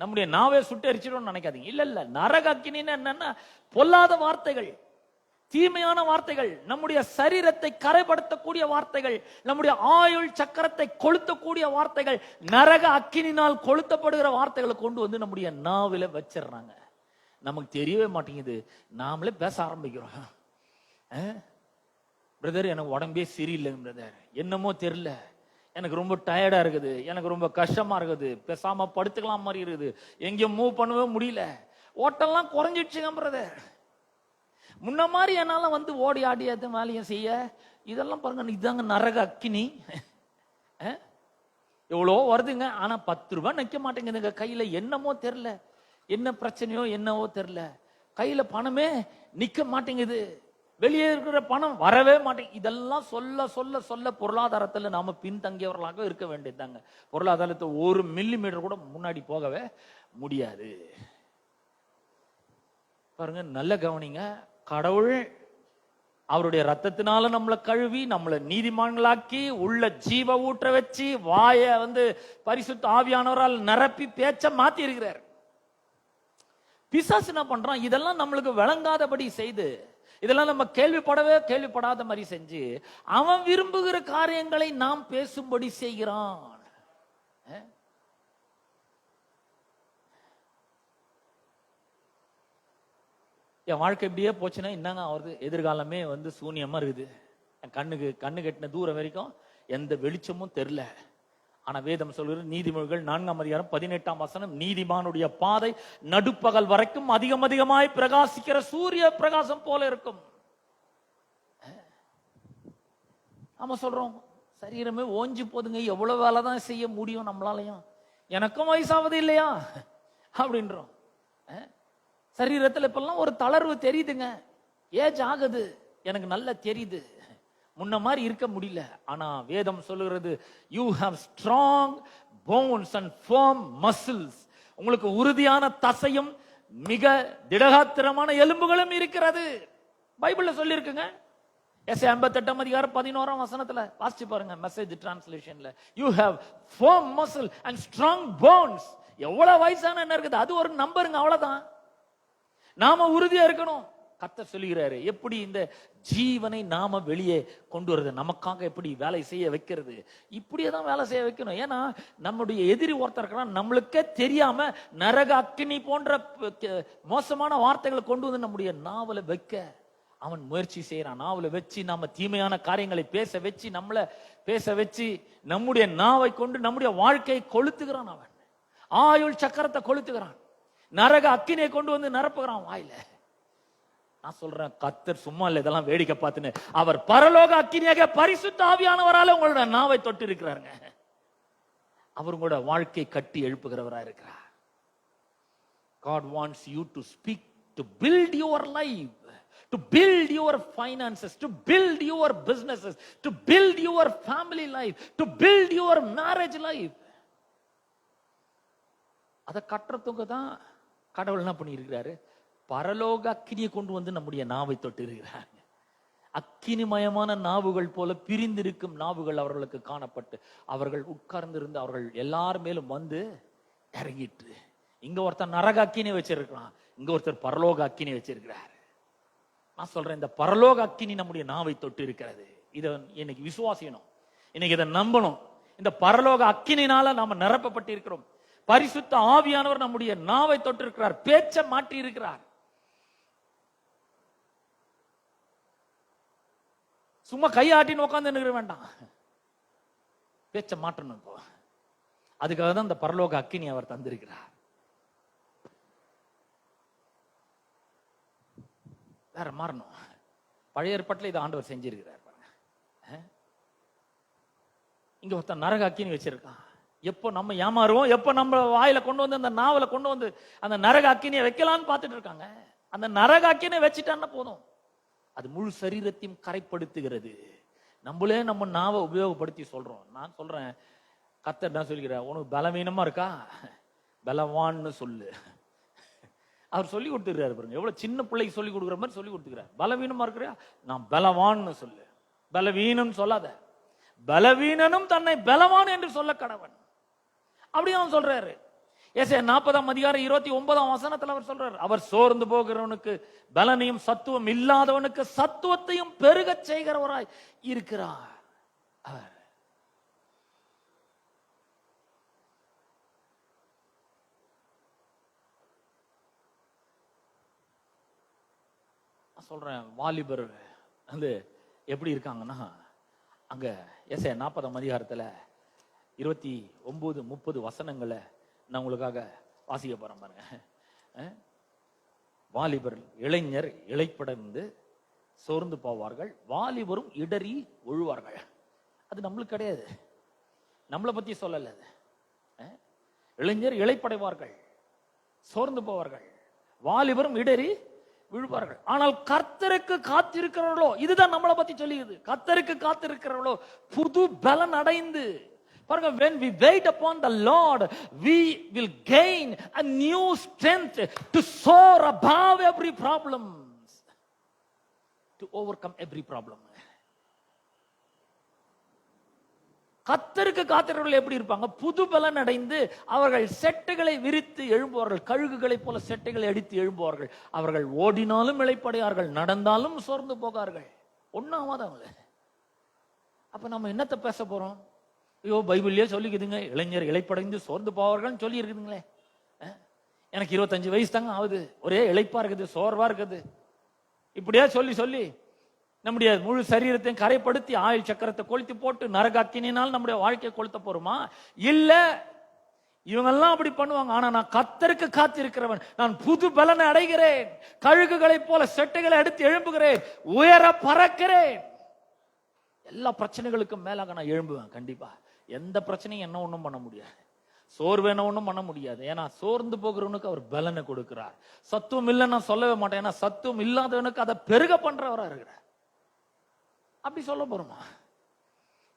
நம்முடைய நாவே சுட்டு எரிச்சிடும் நினைக்காதீங்க. இல்ல இல்ல, நரக அக்கினின்னு என்னன்னா பொல்லாத வார்த்தைகள், தீமையான வார்த்தைகள், நம்முடைய சரீரத்தை கரைப்படுத்தக்கூடிய வார்த்தைகள், நம்முடைய ஆயுள் சக்கரத்தை கொளுத்தக்கூடிய வார்த்தைகள், நரக அக்கினினால் கொளுத்தப்படுகிற வார்த்தைகளை கொண்டு வந்து நம்முடைய நாவில வச்சிடறாங்க. நமக்கு தெரியவே மாட்டேங்குது, நாமளே பேச ஆரம்பிக்கிறோம். பிரதர், எனக்கு உடம்பே சரியில்லைங்க பிரதர், என்னமோ தெரியல, எனக்கு ரொம்ப டயர்டா இருக்குது, எனக்கு ரொம்ப கஷ்டமா இருக்குது, பேசாம படுத்துக்கலாம் மாதிரி இருக்குது, எங்கேயும் மூவ் பண்ணவே முடியல, ஓட்டெல்லாம் குறைஞ்சிடுச்சுங்க பிரதர், முன்ன மாதிரி என்னால வந்து ஓடி ஆடி அது மேலேயும் செய்ய. இதெல்லாம் பாருங்க, இதாங்க நரக அக்கினி. எவ்வளோ வருதுங்க, ஆனா 10 ரூபாய் நிக்க மாட்டேங்குதுங்க கையில. என்னமோ தெரியல, என்ன பிரச்சனையோ என்னவோ தெரியல, கையில பணமே நிக்க மாட்டேங்குது, வெளியே இருக்கிற பணம் வரவே மாட்டேங்குது. இதெல்லாம் சொல்ல சொல்ல சொல்ல பொருளாதாரத்துல நாம பின்தங்கியவர்களாக இருக்க வேண்டியதுதாங்க. பொருளாதாரத்தை 1 மில்லிமீட்டர் கூட முன்னாடி போகவே முடியாது. பாருங்க, நல்ல கவனிங்க. கடவுள் அவருடைய ரத்தத்தினால நம்மளை கழுவி நம்மளை நீதிமான்களாக்கி உள்ள ஜீவ ஊற்ற வச்சு வாய பரிசுத்த ஆவியானவரால் நிரப்பி பேச்ச மாத்தி இருக்கிறார். பிசாசு என்ன பண்றான்? இதெல்லாம் நம்மளுக்கு விளங்காதபடி செய்து இதெல்லாம் நம்ம கேள்விப்படாத மாதிரி செஞ்சு அவன் விரும்புகிற காரியங்களை நாம் பேசும்படி செய்கிறான். என் வாழ்க்கை இப்படியே போச்சுன்னா என்னங்க ஆகுது? எதிர்காலமே சூன்யமா இருக்குது. கண்ணு கெட்டின தூரம் வரைக்கும் எந்த வெளிச்சமும் தெரியல. ஆனா வேதம் சொல்கிறது, நீதிமொழிகள் 4:18 நீதிமானுடைய பாதை நடுப்பகல் வரைக்கும் அதிகமாய் பிரகாசிக்கிற சூரிய பிரகாசம் போல இருக்கும். நாம சொல்றோம், சரீரமே ஓஞ்சி போதுங்க, எவ்வளவு வேலைதான் செய்ய முடியும் நம்மளாலையும், எனக்கும் வயசாவது இல்லையா அப்படின்றோம். சரீரத்தில் இப்பெல்லாம் ஒரு தளர்வு தெரியுதுங்க, ஏஜ் ஆகுது, எனக்கு நல்லா தெரியுது, முன்ன மாதிரி இருக்க முடியல. ஆனா வேதம் சொல்லுகிறது, you have strong bones and firm muscles. உங்களுக்கு உறுதியான தசையும் மிக திடகாத்திரமான எலும்புகளும் இருக்கிறது. பைபிள்ல சொல்லி இருக்குங்க. எஸ்ஐ 58:11 வாசிச்சு பாருங்க, மெசேஜ் டிரான்ஸ்லேஷன்ல. You have firm muscle and strong bones. எவ்வளவு வயசான என்ன இருக்குது, அது ஒரு நம்பருங்க, அவ்வளவுதான். நாம உறுதியா இருக்கணும். கர்த்தர் சொல்லுகிறாரு, எப்படி இந்த ஜீவனை நாம வெளியே கொண்டு வருது, நமக்காக எப்படி வேலை செய்ய வைக்கிறது, இப்படியே தான் வேலை செய்ய வைக்கணும். ஏன்னா நம்முடைய எதிரி ஒருத்தர் இருக்கிறான், நம்மளுக்கே தெரியாம நரக அக்கினி போன்ற மோசமான வார்த்தைகளை கொண்டு வந்து நம்முடைய நாவல வைக்க அவன் முயற்சி செய்யறான். நாவல வச்சு நாம தீமையான காரியங்களை பேச வச்சு நம்முடைய நாவை கொண்டு நம்முடைய வாழ்க்கையை கொளுத்துகிறான். அவன் ஆயுள் சக்கரத்தை கொளுத்துகிறான். நரக அக்கினியை கொண்டு வந்து நிரப்புகிறான் வாயில. நான் சொல்றேன், கர்த்தர் சும்மா இல்ல, இதெல்லாம் வேடிக்கை பார்த்துன்னு அவர் பரலோக அக்கினியாக பரிசுத்த ஆவியானவரால உங்களோட நாவை தொட்டு இருக்கிறாருங்க. அவர் உங்களோட வாழ்க்கை கட்டி எழுப்புகிறவரா இருக்கிறார். God wants you to speak, to build your life, to build your finances, to build your businesses, to build your family life, to build your marriage life. அதை கட்டுறதுக்கு தான் கடவுள் என்ன பண்ணி இருக்கிறாரு, பரலோக அக்கினியை கொண்டு வந்து நம்முடைய நாவை தொட்டு இருக்கிறார். அக்கினிமயமான நாவுகள் போல பிரிந்திருக்கும் நாவுகள் அவர்களுக்கு காணப்பட்டு அவர்கள் உட்கார்ந்து இருந்து அவர்கள் எல்லார் மேலும் இறங்கிட்டு, இங்க ஒருத்தர் நரக அக்கினி வச்சிருக்கிறான், இங்க ஒருத்தர் பரலோக அக்கினி வச்சிருக்கிறார். நான் சொல்றேன், இந்த பரலோக அக்கினி நம்முடைய நாவை தொட்டு இருக்கிறது. இதை இன்னைக்கு விசுவாசிக்கணும், இன்னைக்கு இதை நம்பணும். இந்த பரலோக அக்கினினால நாம நிரப்பப்பட்டு இருக்கிறோம். பரிசுத்த ஆவியானவர் நம்முடைய நாவை தொட்டு இருக்கிறார், பேச்ச மாற்றி இருக்கிறார். சும்மா கையாட்டின்னு உட்கார்ந்து நிற்க வேண்டாம், பேச்ச மாற்றணும். இப்போ அதுக்காக தான் இந்த பரலோக அக்கினி அவர் தந்திருக்கிறார். வேற மாறணும். பழைய ஏற்பாட்டில் இதை ஆண்டவர் செஞ்சிருக்கிறார். இங்க ஒருத்தன் நரக அக்கினி வச்சிருக்கான். எப்போ நம்ம ஏமாறுவோம், எப்போ நம்ம வாயில கொண்டு வந்து அந்த நாவலை கொண்டு வந்து அந்த நரக அக்கினியை வைக்கலான்னு பார்த்துட்டு இருக்காங்க. அந்த நரக அக்கினியை வச்சுட்டான்னா போதும், அது முழு சரீரத்தையும் கரைப்படுத்துகிறது. நம்மளே நம்ம நாவை உபயோகப்படுத்தி சொல்றோம். நான் சொல்றேன், கர்த்தர் என்ன சொல்லிக்கிறார், உனக்கு பலவீனமா இருக்கா, பலவான்னு சொல்லு. அவர் சொல்லி கொடுத்துக்கிறாரு பாருங்க, எவ்வளவு சின்ன பிள்ளைக்கு சொல்லி கொடுக்குற மாதிரி சொல்லி கொடுத்துக்கிறார். பலவீனமா இருக்கிறியா, நான் பலவான்னு சொல்லு. பலவீனம் சொல்லாத, பலவீனனும் தன்னை பலவான் என்று சொல்ல கடவன். அப்படி அவன் சொல்றாரு. ஏசாயா 40:29 அவர் சொல்றாரு, அவர் சோர்ந்து போகிறவனுக்கு பலனையும் சத்துவம் இல்லாதவனுக்கு சத்துவத்தையும் பெருக செய்கிறவராய் இருக்கிறார். சொல்றேன், வாலிபர் எப்படி இருக்காங்கன்னா, அங்க ஏசாயா 40 29-30 நான் உங்களுக்காக வாசிக்க போறேன் பாருங்க. வாலிபர் இளைஞர் இளைப்படைந்து சோர்ந்து போவார்கள், வாலிபரும் இடறி விழுவார்கள். அது நம்மளுக்கு கிடையாது, நம்மளை பத்தி சொல்லல. இளைஞர் இளைப்படைவார்கள், சோர்ந்து போவார்கள், வாலிபரும் இடறி விழுவார்கள். ஆனால் கர்த்தருக்கு காத்திருக்கிறவர்களோ, இதுதான் நம்மளை பத்தி சொல்லியது, கர்த்தருக்கு காத்திருக்கிறவர்களோ புது பலன் அடைந்து பாருங்க. when we wait upon the Lord, we will gain a new strength to soar above every problem, to overcome every problem. கர்த்தருக்கு காத்திருக்கிறவர்கள் எப்படி இருப்பாங்க? புது பலன் அடைந்து அவர்கள் செட்டைகளை விரித்து எழும்புவார்கள். கழுகுகளை போல செட்டைகளை அடித்து எழும்புவார்கள். அவர்கள் ஓடினாலும் இளைப்படையார்கள், நடந்தாலும் சோர்ந்து போகார்கள். ஒன்னாவதவங்கள. அப்ப நம்ம என்னத்தை பேச போறோம்? ஐயோ, பைபிள்லயே சொல்லிக்குதுங்க, இளைஞர் இளைப்படைந்து சோர்ந்து போவார்கள் சொல்லி இருக்குதுங்களே. எனக்கு 25 வயசு தாங்க ஆகுது, ஒரே இளைப்பா இருக்குது, சோர்வா இருக்குது. இப்படியே சொல்லி சொல்லி நம்முடைய முழு சரீரத்தையும் கரைப்படுத்தி ஆயுள் சக்கரத்தை கொளுத்தி போட்டு நரக அக்கினினால் நம்முடைய வாழ்க்கையை கொளுத்த போறோமா? இல்ல, இவங்கெல்லாம் அப்படி பண்ணுவாங்க. ஆனா நான் கர்த்தருக்கு காத்திருக்கிறவன், நான் புது பலனை அடைகிறேன், கழுகுகளை போல செட்டைகளை எடுத்து எழும்புகிறேன், உயர பறக்கிறேன். எல்லா பிரச்சனைகளுக்கும் மேலாக நான் எழும்புவேன். கண்டிப்பா எந்த பிரச்சனையும் என்ன ஒண்ணும் பண்ண முடியாது, சோர்வு என்ன ஒண்ணும் பண்ண முடியாது. ஏன்னா சோர்ந்து போகிறவனுக்கு அவர் பலனை கொடுக்கிறார். சத்துவம் இல்லைன்னு நான் சொல்லவே மாட்டேன். ஏன்னா சத்துவம் இல்லாதவனுக்கு அதை பெருக பண்றவரா இருக்கிறார். அப்படி சொல்ல போறோமா?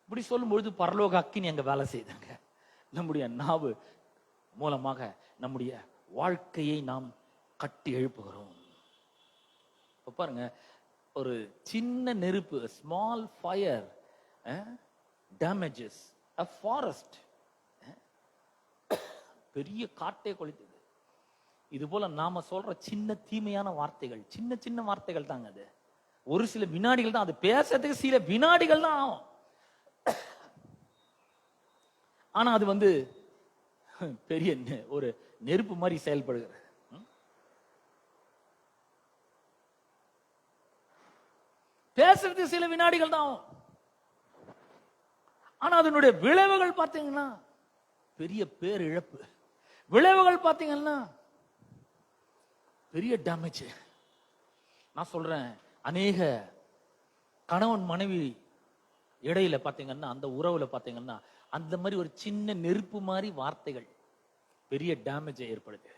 இப்படி சொல்லும் பொழுது பரலோக அக்கினி அங்க வேலை செய்தாங்க. நம்முடைய நாவு மூலமாக நம்முடைய வாழ்க்கையை நாம் கட்டி எழுப்புகிறோம். பாருங்க, ஒரு சின்ன நெருப்பு, small fire damages a forest. பெரிய காட்டை கொளுத்துது. இது போல நாம சொல்ற சின்ன தீமையான வார்த்தைகள், சின்ன சின்ன வார்த்தைகள் தாங்க. அது ஒரு சில வினாடிகள் தான், அது பேசுறதுக்கு சில வினாடிகள் தான் ஆகும். ஆனா அது பெரிய ஒரு நெருப்பு மாதிரி செயல்படுகிறது. பேசுறதுக்கு சில வினாடிகள் தான் ஆகும். ஆனா அதனுடைய விளைவுகள் பார்த்தீங்கன்னா பெரிய பேரிழப்பு. விளைவுகள் பார்த்தீங்கன்னா பெரிய டேமேஜ். நான் சொல்றேன், அநேக கணவன் மனைவி இடையில பாத்தீங்கன்னா, அந்த உறவுல பாத்தீங்கன்னா, அந்த மாதிரி ஒரு சின்ன நெருப்பு மாதிரி வார்த்தைகள் பெரிய டேமேஜை ஏற்படுது.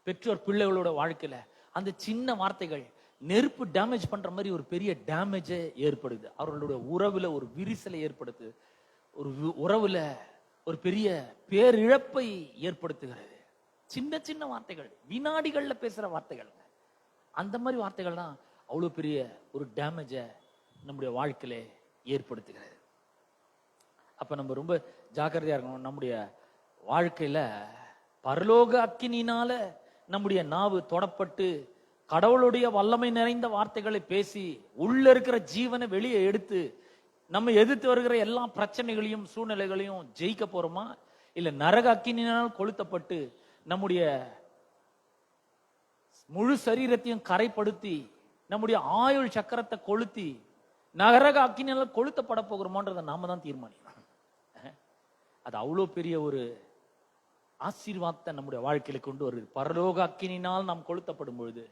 பெற்றோர் பிள்ளைகளோட வாழ்க்கையில அந்த சின்ன வார்த்தைகள் நெருப்பு டேமேஜ் பண்ற மாதிரி ஒரு பெரிய டேமேஜை ஏற்படுது. அவர்களுடைய உறவுல ஒரு விரிசலை ஏற்படுத்து, ஒரு உறவுல ஒரு பெரிய பேரிழப்பை ஏற்படுத்துகிறது. சின்ன சின்ன வார்த்தைகள், வினாடிகள்ல பேசுற வார்த்தைகள், அந்த மாதிரி வார்த்தைகள் தான் அவ்வளவு பெரிய ஒரு டேமேஜை நம்முடைய வாழ்க்கையில ஏற்படுத்துகிறது. அப்ப நம்ம ரொம்ப ஜாக்கிரதையா இருக்கணும். நம்முடைய வாழ்க்கையில பரலோக அக்கினினால நம்முடைய நாவு தொடப்பட்டு கடவுளுடைய வல்லமை நிறைந்த வார்த்தைகளை பேசி உள்ள இருக்கிற ஜீவனை வெளியே எடுத்து நம்ம எதிர்த்து வருகிற எல்லா பிரச்சனைகளையும் சூழ்நிலைகளையும் ஜெயிக்க போறோமா? இல்ல நரக அக்கினினால் கொளுத்தப்பட்டு நம்முடைய முழு சரீரத்தையும் கரைப்படுத்தி நம்முடைய ஆயுள் சக்கரத்தை கொளுத்தி நரக அக்கினியால் கொளுத்தப்பட போகிறோமான்றதை நாம தான் தீர்மானிக்கணும். அது அவ்வளோ பெரிய ஒரு ஆசீர்வாதத்தை நம்முடைய வாழ்க்கையில கொண்டு வருது. பரலோக அக்கினினால் நாம் கொளுத்தப்படும் பொழுது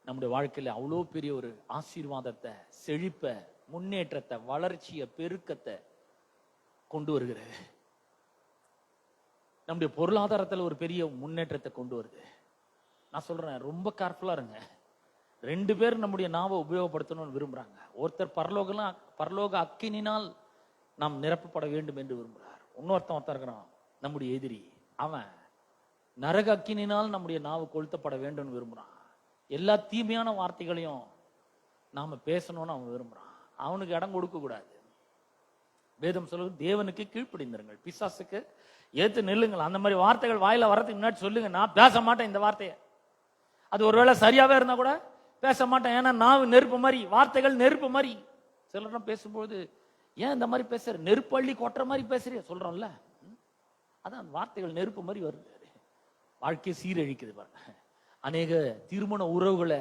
நம்முடைய வாழ்க்கையில அவ்வளோ பெரிய ஒரு ஆசீர்வாதத்தை, செழிப்ப, முன்னேற்றத்தை, வளர்ச்சியை, பெருக்கத்தை கொண்டு வருகிறது. நம்முடைய பொருளாதாரத்தில் ஒரு பெரிய முன்னேற்றத்தை கொண்டு வருது. நான் சொல்றேன், ரொம்ப கேர்ஃபுல்லா இருங்க. 2 பேர் நம்முடைய நாவை உபயோகப்படுத்தணும்னு விரும்புறாங்க. ஒருத்தர் பரலோக அக்கினினால் நாம் நிரப்பப்பட வேண்டும் என்று விரும்புகிறார். ஒருத்தன் இருக்கிறான், நம்முடைய எதிரி. அவன் நரக அக்கினினால் நம்முடைய நாவு கொளுத்தப்பட வேண்டும் விரும்புறான். எல்லா தீமையான வார்த்தைகளையும் நாம பேசணும்னு அவன் விரும்புறான். அவனுக்கு இடம் கொடுக்க கூடாது. வேதம் சொல்லுது, தேவனுக்கு கீழ்ப்படிந்திருங்கள், பிசாசுக்கு ஏத்து நில்லுங்கள். அந்த மாதிரி வார்த்தைகள் வாயில வரதுக்கு முன்னாடி சொல்லுங்க, நான் பேச மாட்டேன் இந்த வார்த்தையை. அது ஒருவேளை சரியாவே இருந்தா கூட பேச மாட்டேன். ஏன்னா நாவு நெருப்பு மாதிரி, வார்த்தைகள் நெருப்பு மாதிரி. சிலரும் பேசும்போது, ஏன் இந்த மாதிரி பேசுற, நெருப்பு அள்ளி கொட்டுற மாதிரி பேசுறிய சொல்றோம்ல, அதான் வார்த்தைகள் நெருப்பு மாதிரி வருது. வாழ்க்கையை சீரழிக்குது பாருங்க. அநேக திருமண உறவுகளை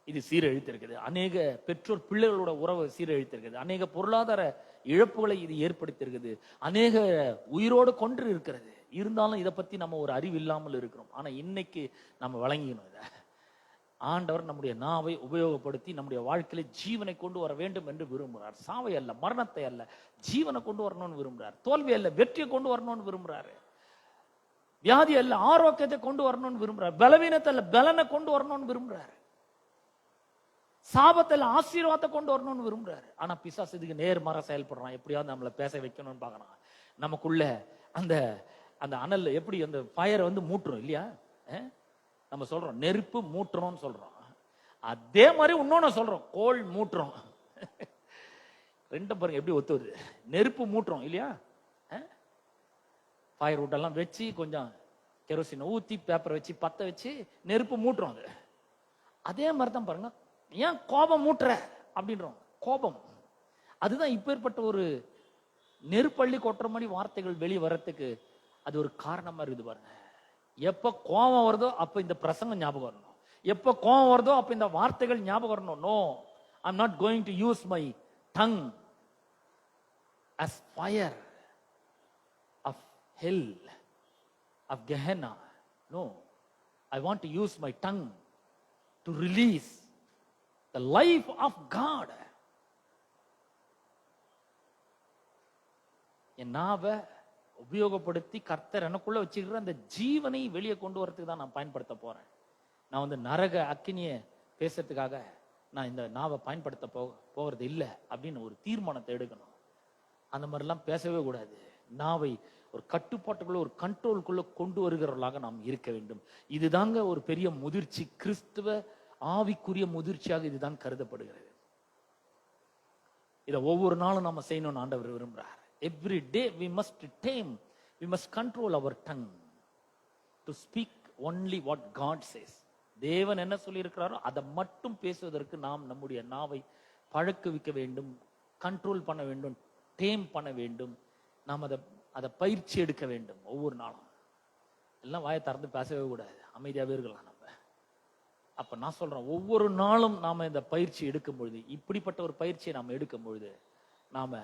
இது சீரழித்திருக்குது. அநேக பெற்றோர் பிள்ளைகளோட உறவை சீரழித்திருக்குது. அநேக பொருளாதார இழப்புகளை இது ஏற்படுத்தியிருக்குது. அநேக உயிரோடு கொன்று இருக்கிறது. இருந்தாலும் இதை பத்தி நம்ம ஒரு அறிவு இல்லாமல் இருக்கிறோம். ஆனா இன்னைக்கு நம்ம வழங்கிக்கணும். இதை ஆண்டவர் நம்முடைய நாவை உபயோகப்படுத்தி நம்முடைய வாழ்க்கையில ஜீவனை கொண்டு வர வேண்டும் என்று விரும்புகிறார். சாவை அல்ல, மரணத்தை அல்ல, ஜீவனை கொண்டு வரணும்னு விரும்புகிறார். தோல்வி அல்ல, வெற்றியை கொண்டு வரணும்னு விரும்புகிறாரு. வியாதி அல்ல, ஆரோக்கியத்தை கொண்டு வரணும்னு விரும்புறாரு. பலவீனத்தை அல்ல, பலனை கொண்டு வரணும்னு விரும்புறாரு. சாபத்தில் ஆசீர்வாதத்தை கொண்டு வரணும்னு விரும்புறாரு. ஆனா பிசாசு இதுக்கு நேர்மாறா செயல்படுறான். எப்படியாவது நம்மளை பேச வைக்கணும்னு பாக்குறான். நமக்குள்ள அந்த அந்த அனல் எப்படி அந்த ஃபயர் மூட்டுறோம் இல்லையா? நம்ம சொல்றோம் நெருப்பு மூட்டுறோம்னு சொல்றோம். அதே மாதிரி இன்னொன்னு சொல்றோம், கோல் மூட்டுறோம். ரெண்டும் பாருங்க எப்படி ஒத்துவது. நெருப்பு மூட்டுறோம் இல்லையா? ஃபயர் வுட்டெல்லாம் வச்சு கொஞ்சம் கெரோசின் ஊற்றி பேப்பரை வச்சு பற்ற வச்சு நெருப்பு மூட்டுறோம். அது அதே மாதிரி தான் பாருங்க, ஏன் கோபம் மூட்டுற அப்படின்றோம். கோபம் அதுதான் இப்பேற்பட்ட ஒரு நெருப்பள்ளி கொட்டுற மாதிரி வார்த்தைகள் வெளியே வர்றதுக்கு அது ஒரு காரணமா இருக்குது பாருங்க. எப்ப கோபம் வருதோ அப்ப இந்த பிரசங்கம் ஞாபகம் வரணும். எப்ப கோபம் வருதோ அப்ப இந்த வார்த்தைகள் ஞாபகம் வரணும். No, I am not going to use my tongue as fire of hell, of Gehenna. No, I want to use my tongue to release the life of God. என் நாவை உபயோகப்படுத்தி கர்த்தர் எனக்குள்ள வச்சுக்கிற அந்த ஜீவனை வெளியே கொண்டு வரதுக்கு தான் நான் பயன்படுத்த போறேன். நான் நரக அக்கினியை பேசுறதுக்காக நான் இந்த நாவை பயன்படுத்த போகிறது இல்லை அப்படின்னு ஒரு தீர்மானத்தை எடுக்கணும். அந்த மாதிரிலாம் பேசவே கூடாது. நாவை ஒரு கட்டுப்பாட்டுக்குள்ள, ஒரு கண்ட்ரோலுக்குள்ள கொண்டு வருகிறவர்களாக நாம் இருக்க வேண்டும். இதுதாங்க ஒரு பெரிய முதிர்ச்சி, கிறிஸ்துவ ஆவிக்குரிய முதிர்ச்சியாக இதுதான் கருதப்படுகிறது. இதை ஒவ்வொரு நாளும் நம்ம செய்யணும்னு ஆண்டவர் விரும்புறார். Every day we must tame, we must control our tongue to speak only what God says. தேவன் என்ன சொல்லி இருக்கிறாரோ அதை மட்டும் பேசுவதற்கு நாம் நம்முடைய நாவை பழக்குவிக்க வேண்டும், கண்ட்ரோல் பண்ண வேண்டும், டேம் பண்ண வேண்டும். நாம் அதை பயிற்சி எடுக்க வேண்டும். ஒவ்வொரு நாளும் எல்லாம் வாயை திறந்து பேசவே கூடாது, அமைதியாகவே இருக்கலாம் நம்ம. அப்ப நான் சொல்றேன், ஒவ்வொரு நாளும் நாம இந்த பயிற்சி எடுக்கும் பொழுது, இப்படிப்பட்ட ஒரு பயிற்சியை நாம எடுக்கும் பொழுது நாம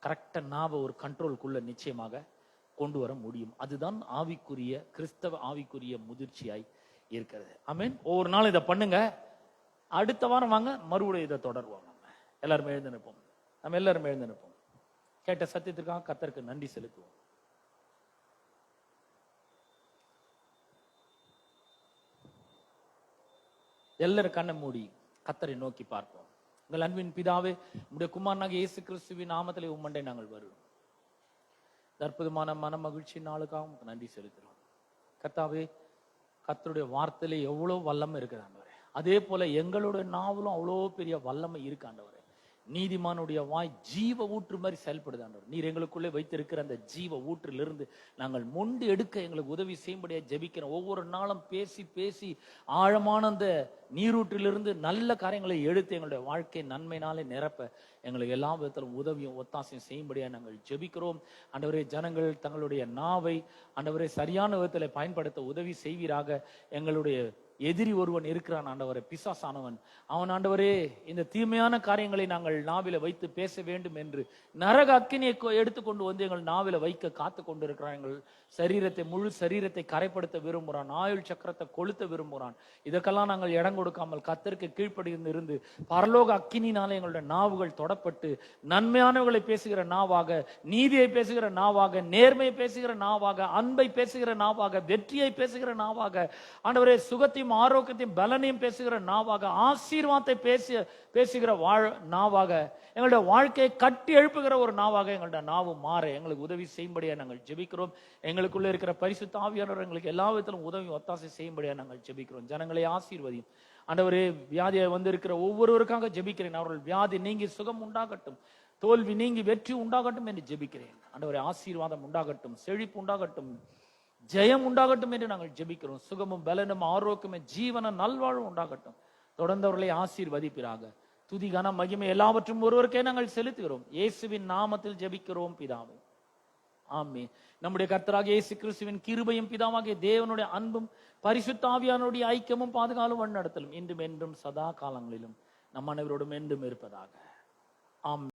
கரெக்டா நாம ஒரு கண்ட்ரோலுக்குள்ள நிச்சயமாக கொண்டு வர முடியும். அதுதான் ஆவிக்குரிய, கிறிஸ்தவ ஆவிக்குரிய முதிர்ச்சியாய் இருக்கிறது. ஆமென். ஒவ்வொரு நாளும் இதை பண்ணுங்க. அடுத்த வாரம் வாங்க, மறுபடியும் இதை தொடர்வோம். நம்ம எல்லாரும் எழுந்து நிற்போம். நம்ம எல்லாரும் எழுந்து நிற்போம். கேட்ட சத்தியத்திற்காக கர்த்தருக்கு நன்றி செலுத்துவோம். எல்லாரும் கண்ணை மூடி கர்த்தரை நோக்கி பார்ப்போம். உங்கள் அன்பின் பிதாவே, உம்முடைய குமாரனாக இயேசு கிறிஸ்துவின் நாமத்திலே உம்மண்டை நாங்கள் வருவோம். அற்புதமான மன மகிழ்ச்சி நாளுக்காக நன்றி செலுத்துகிறோம். கர்த்தாவே, கர்த்தருடைய வார்த்தையில எவ்வளவு வல்லமை இருக்குது ஆண்டவரே. அதே போல எங்களுடைய நாவலும் அவ்வளோ பெரிய வல்லமை இருக்கு ஆண்டவரே. நீதிமானுடைய வாய் ஜீவ ஊற்று மாதிரி செயல்படுது ஆண்டவர். நீர் எங்களுக்குள்ளே வைத்திருக்கிற அந்த ஜீவ ஊற்றிலிருந்து நாங்கள் மொண்டு எடுக்க எங்களுக்கு உதவி செய்யும்படியா ஜெபிக்கிறோம். ஒவ்வொரு நாளும் பேசி பேசி ஆழமான அந்த நீரூற்றிலிருந்து நல்ல காரியங்களை எடுத்து எங்களுடைய வாழ்க்கை நன்மையினாலே நிரப்ப எங்களுக்கு எல்லா விதத்திலும் உதவியும் ஒத்தாசையும் செய்யும்படியா நாங்கள் ஜெபிக்கிறோம். ஆண்டவரே, ஜனங்கள் தங்களுடைய நாவை ஆண்டவரே சரியான விதத்தில் பயன்படுத்த உதவி செய்வீராக. எங்களுடைய எதிரி ஒருவன் இருக்கிறான் ஆண்டவரே, பிசாசானவன். அவன் ஆண்டவரே இந்த தீமையான காரியங்களை நாங்கள் நாவில வைத்து பேச வேண்டும் என்று நரக அக்கினியை எடுத்துக்கொண்டு வந்து எங்கள் நாவில வைக்க காத்து கொண்டு இருக்கிறான். எங்கள் சரீரத்தை, முழு சரீரத்தை கரைப்படுத்த விரும்புகிறான், ஆயுள் சக்கரத்தை கொளுத்த விரும்புகிறான். இதற்கெல்லாம் நாங்கள் இடம் கொடுக்காமல் கர்த்தருக்கு கீழ்ப்படிந்து இருந்து பரலோக அக்கினினாலே எங்களுடைய நாவுகள் தொடப்பட்டு நன்மையானவர்களை பேசுகிற நாவாக, நீதியை பேசுகிற நாவாக, நேர்மையை பேசுகிற நாவாக, அன்பை பேசுகிற நாவாக, வெற்றியை பேசுகிற நாவாக, ஆண்டவரே சுகத்தையும் ஆரோக்கியத்தையும் பலனையும் பேசுகிற நாவாக, ஆசீர்வாதத்தை பேசுகிற நாவாக, எங்களுடைய வாழ்க்கையை கட்டி எழுப்புகிற ஒரு நாவாக எங்களுடைய நாவு மாற எங்களுக்கு உதவி செய்யும்படியா நாங்கள் ஜெபிக்கிறோம். எங்களுக்குள்ள இருக்கிற பரிசுத்த ஆவியானவர் எங்களுக்கு எல்லா விதத்திலும் உதவி ஒத்தாசை செய்யும்படியா நாங்கள் ஜெபிக்கிறோம். ஜனங்களை ஆசீர்வதியும் ஆண்டவரே. வியாதியை வந்திருக்கிற ஒவ்வொருவருக்காக ஜெபிக்கிறேன். அவர்கள் வியாதி நீங்கி சுகம் உண்டாகட்டும், தோல்வி நீங்கி வெற்றி உண்டாகட்டும் என்று ஜெபிக்கிறேன். ஆண்டவரே, ஆசீர்வாதம் உண்டாகட்டும், செழிப்பு உண்டாகட்டும், ஜெயம் உண்டாகட்டும் என்று நாங்கள் ஜெபிக்கிறோம். சுகமும் பலனும் ஆரோக்கியமும் ஜீவன நல்வாழ்வும் உண்டாகட்டும். தொடர்ந்தவர்களை ஆசீர்வதிப்பீராக. துதி கன மகிமை எல்லாவற்றும் ஒருவருக்கே நாங்கள் செலுத்துகிறோம். இயேசுவின் நாமத்தில் ஜெபிக்கிறோம் பிதாவே, ஆமென். நம்முடைய கர்த்தராகிய இயேசு கிறிஸ்துவின் கிருபையும் பிதாவாகிய தேவனுடைய அன்பும் பரிசுத்த ஆவியானவருடைய ஐக்கியமும் பாதுகாலும் வழிநடத்தலும் இன்றும் என்றும் சதா காலங்களிலும் நம் அனைவரோடும் என்றும் இருப்பதாக. ஆமென்.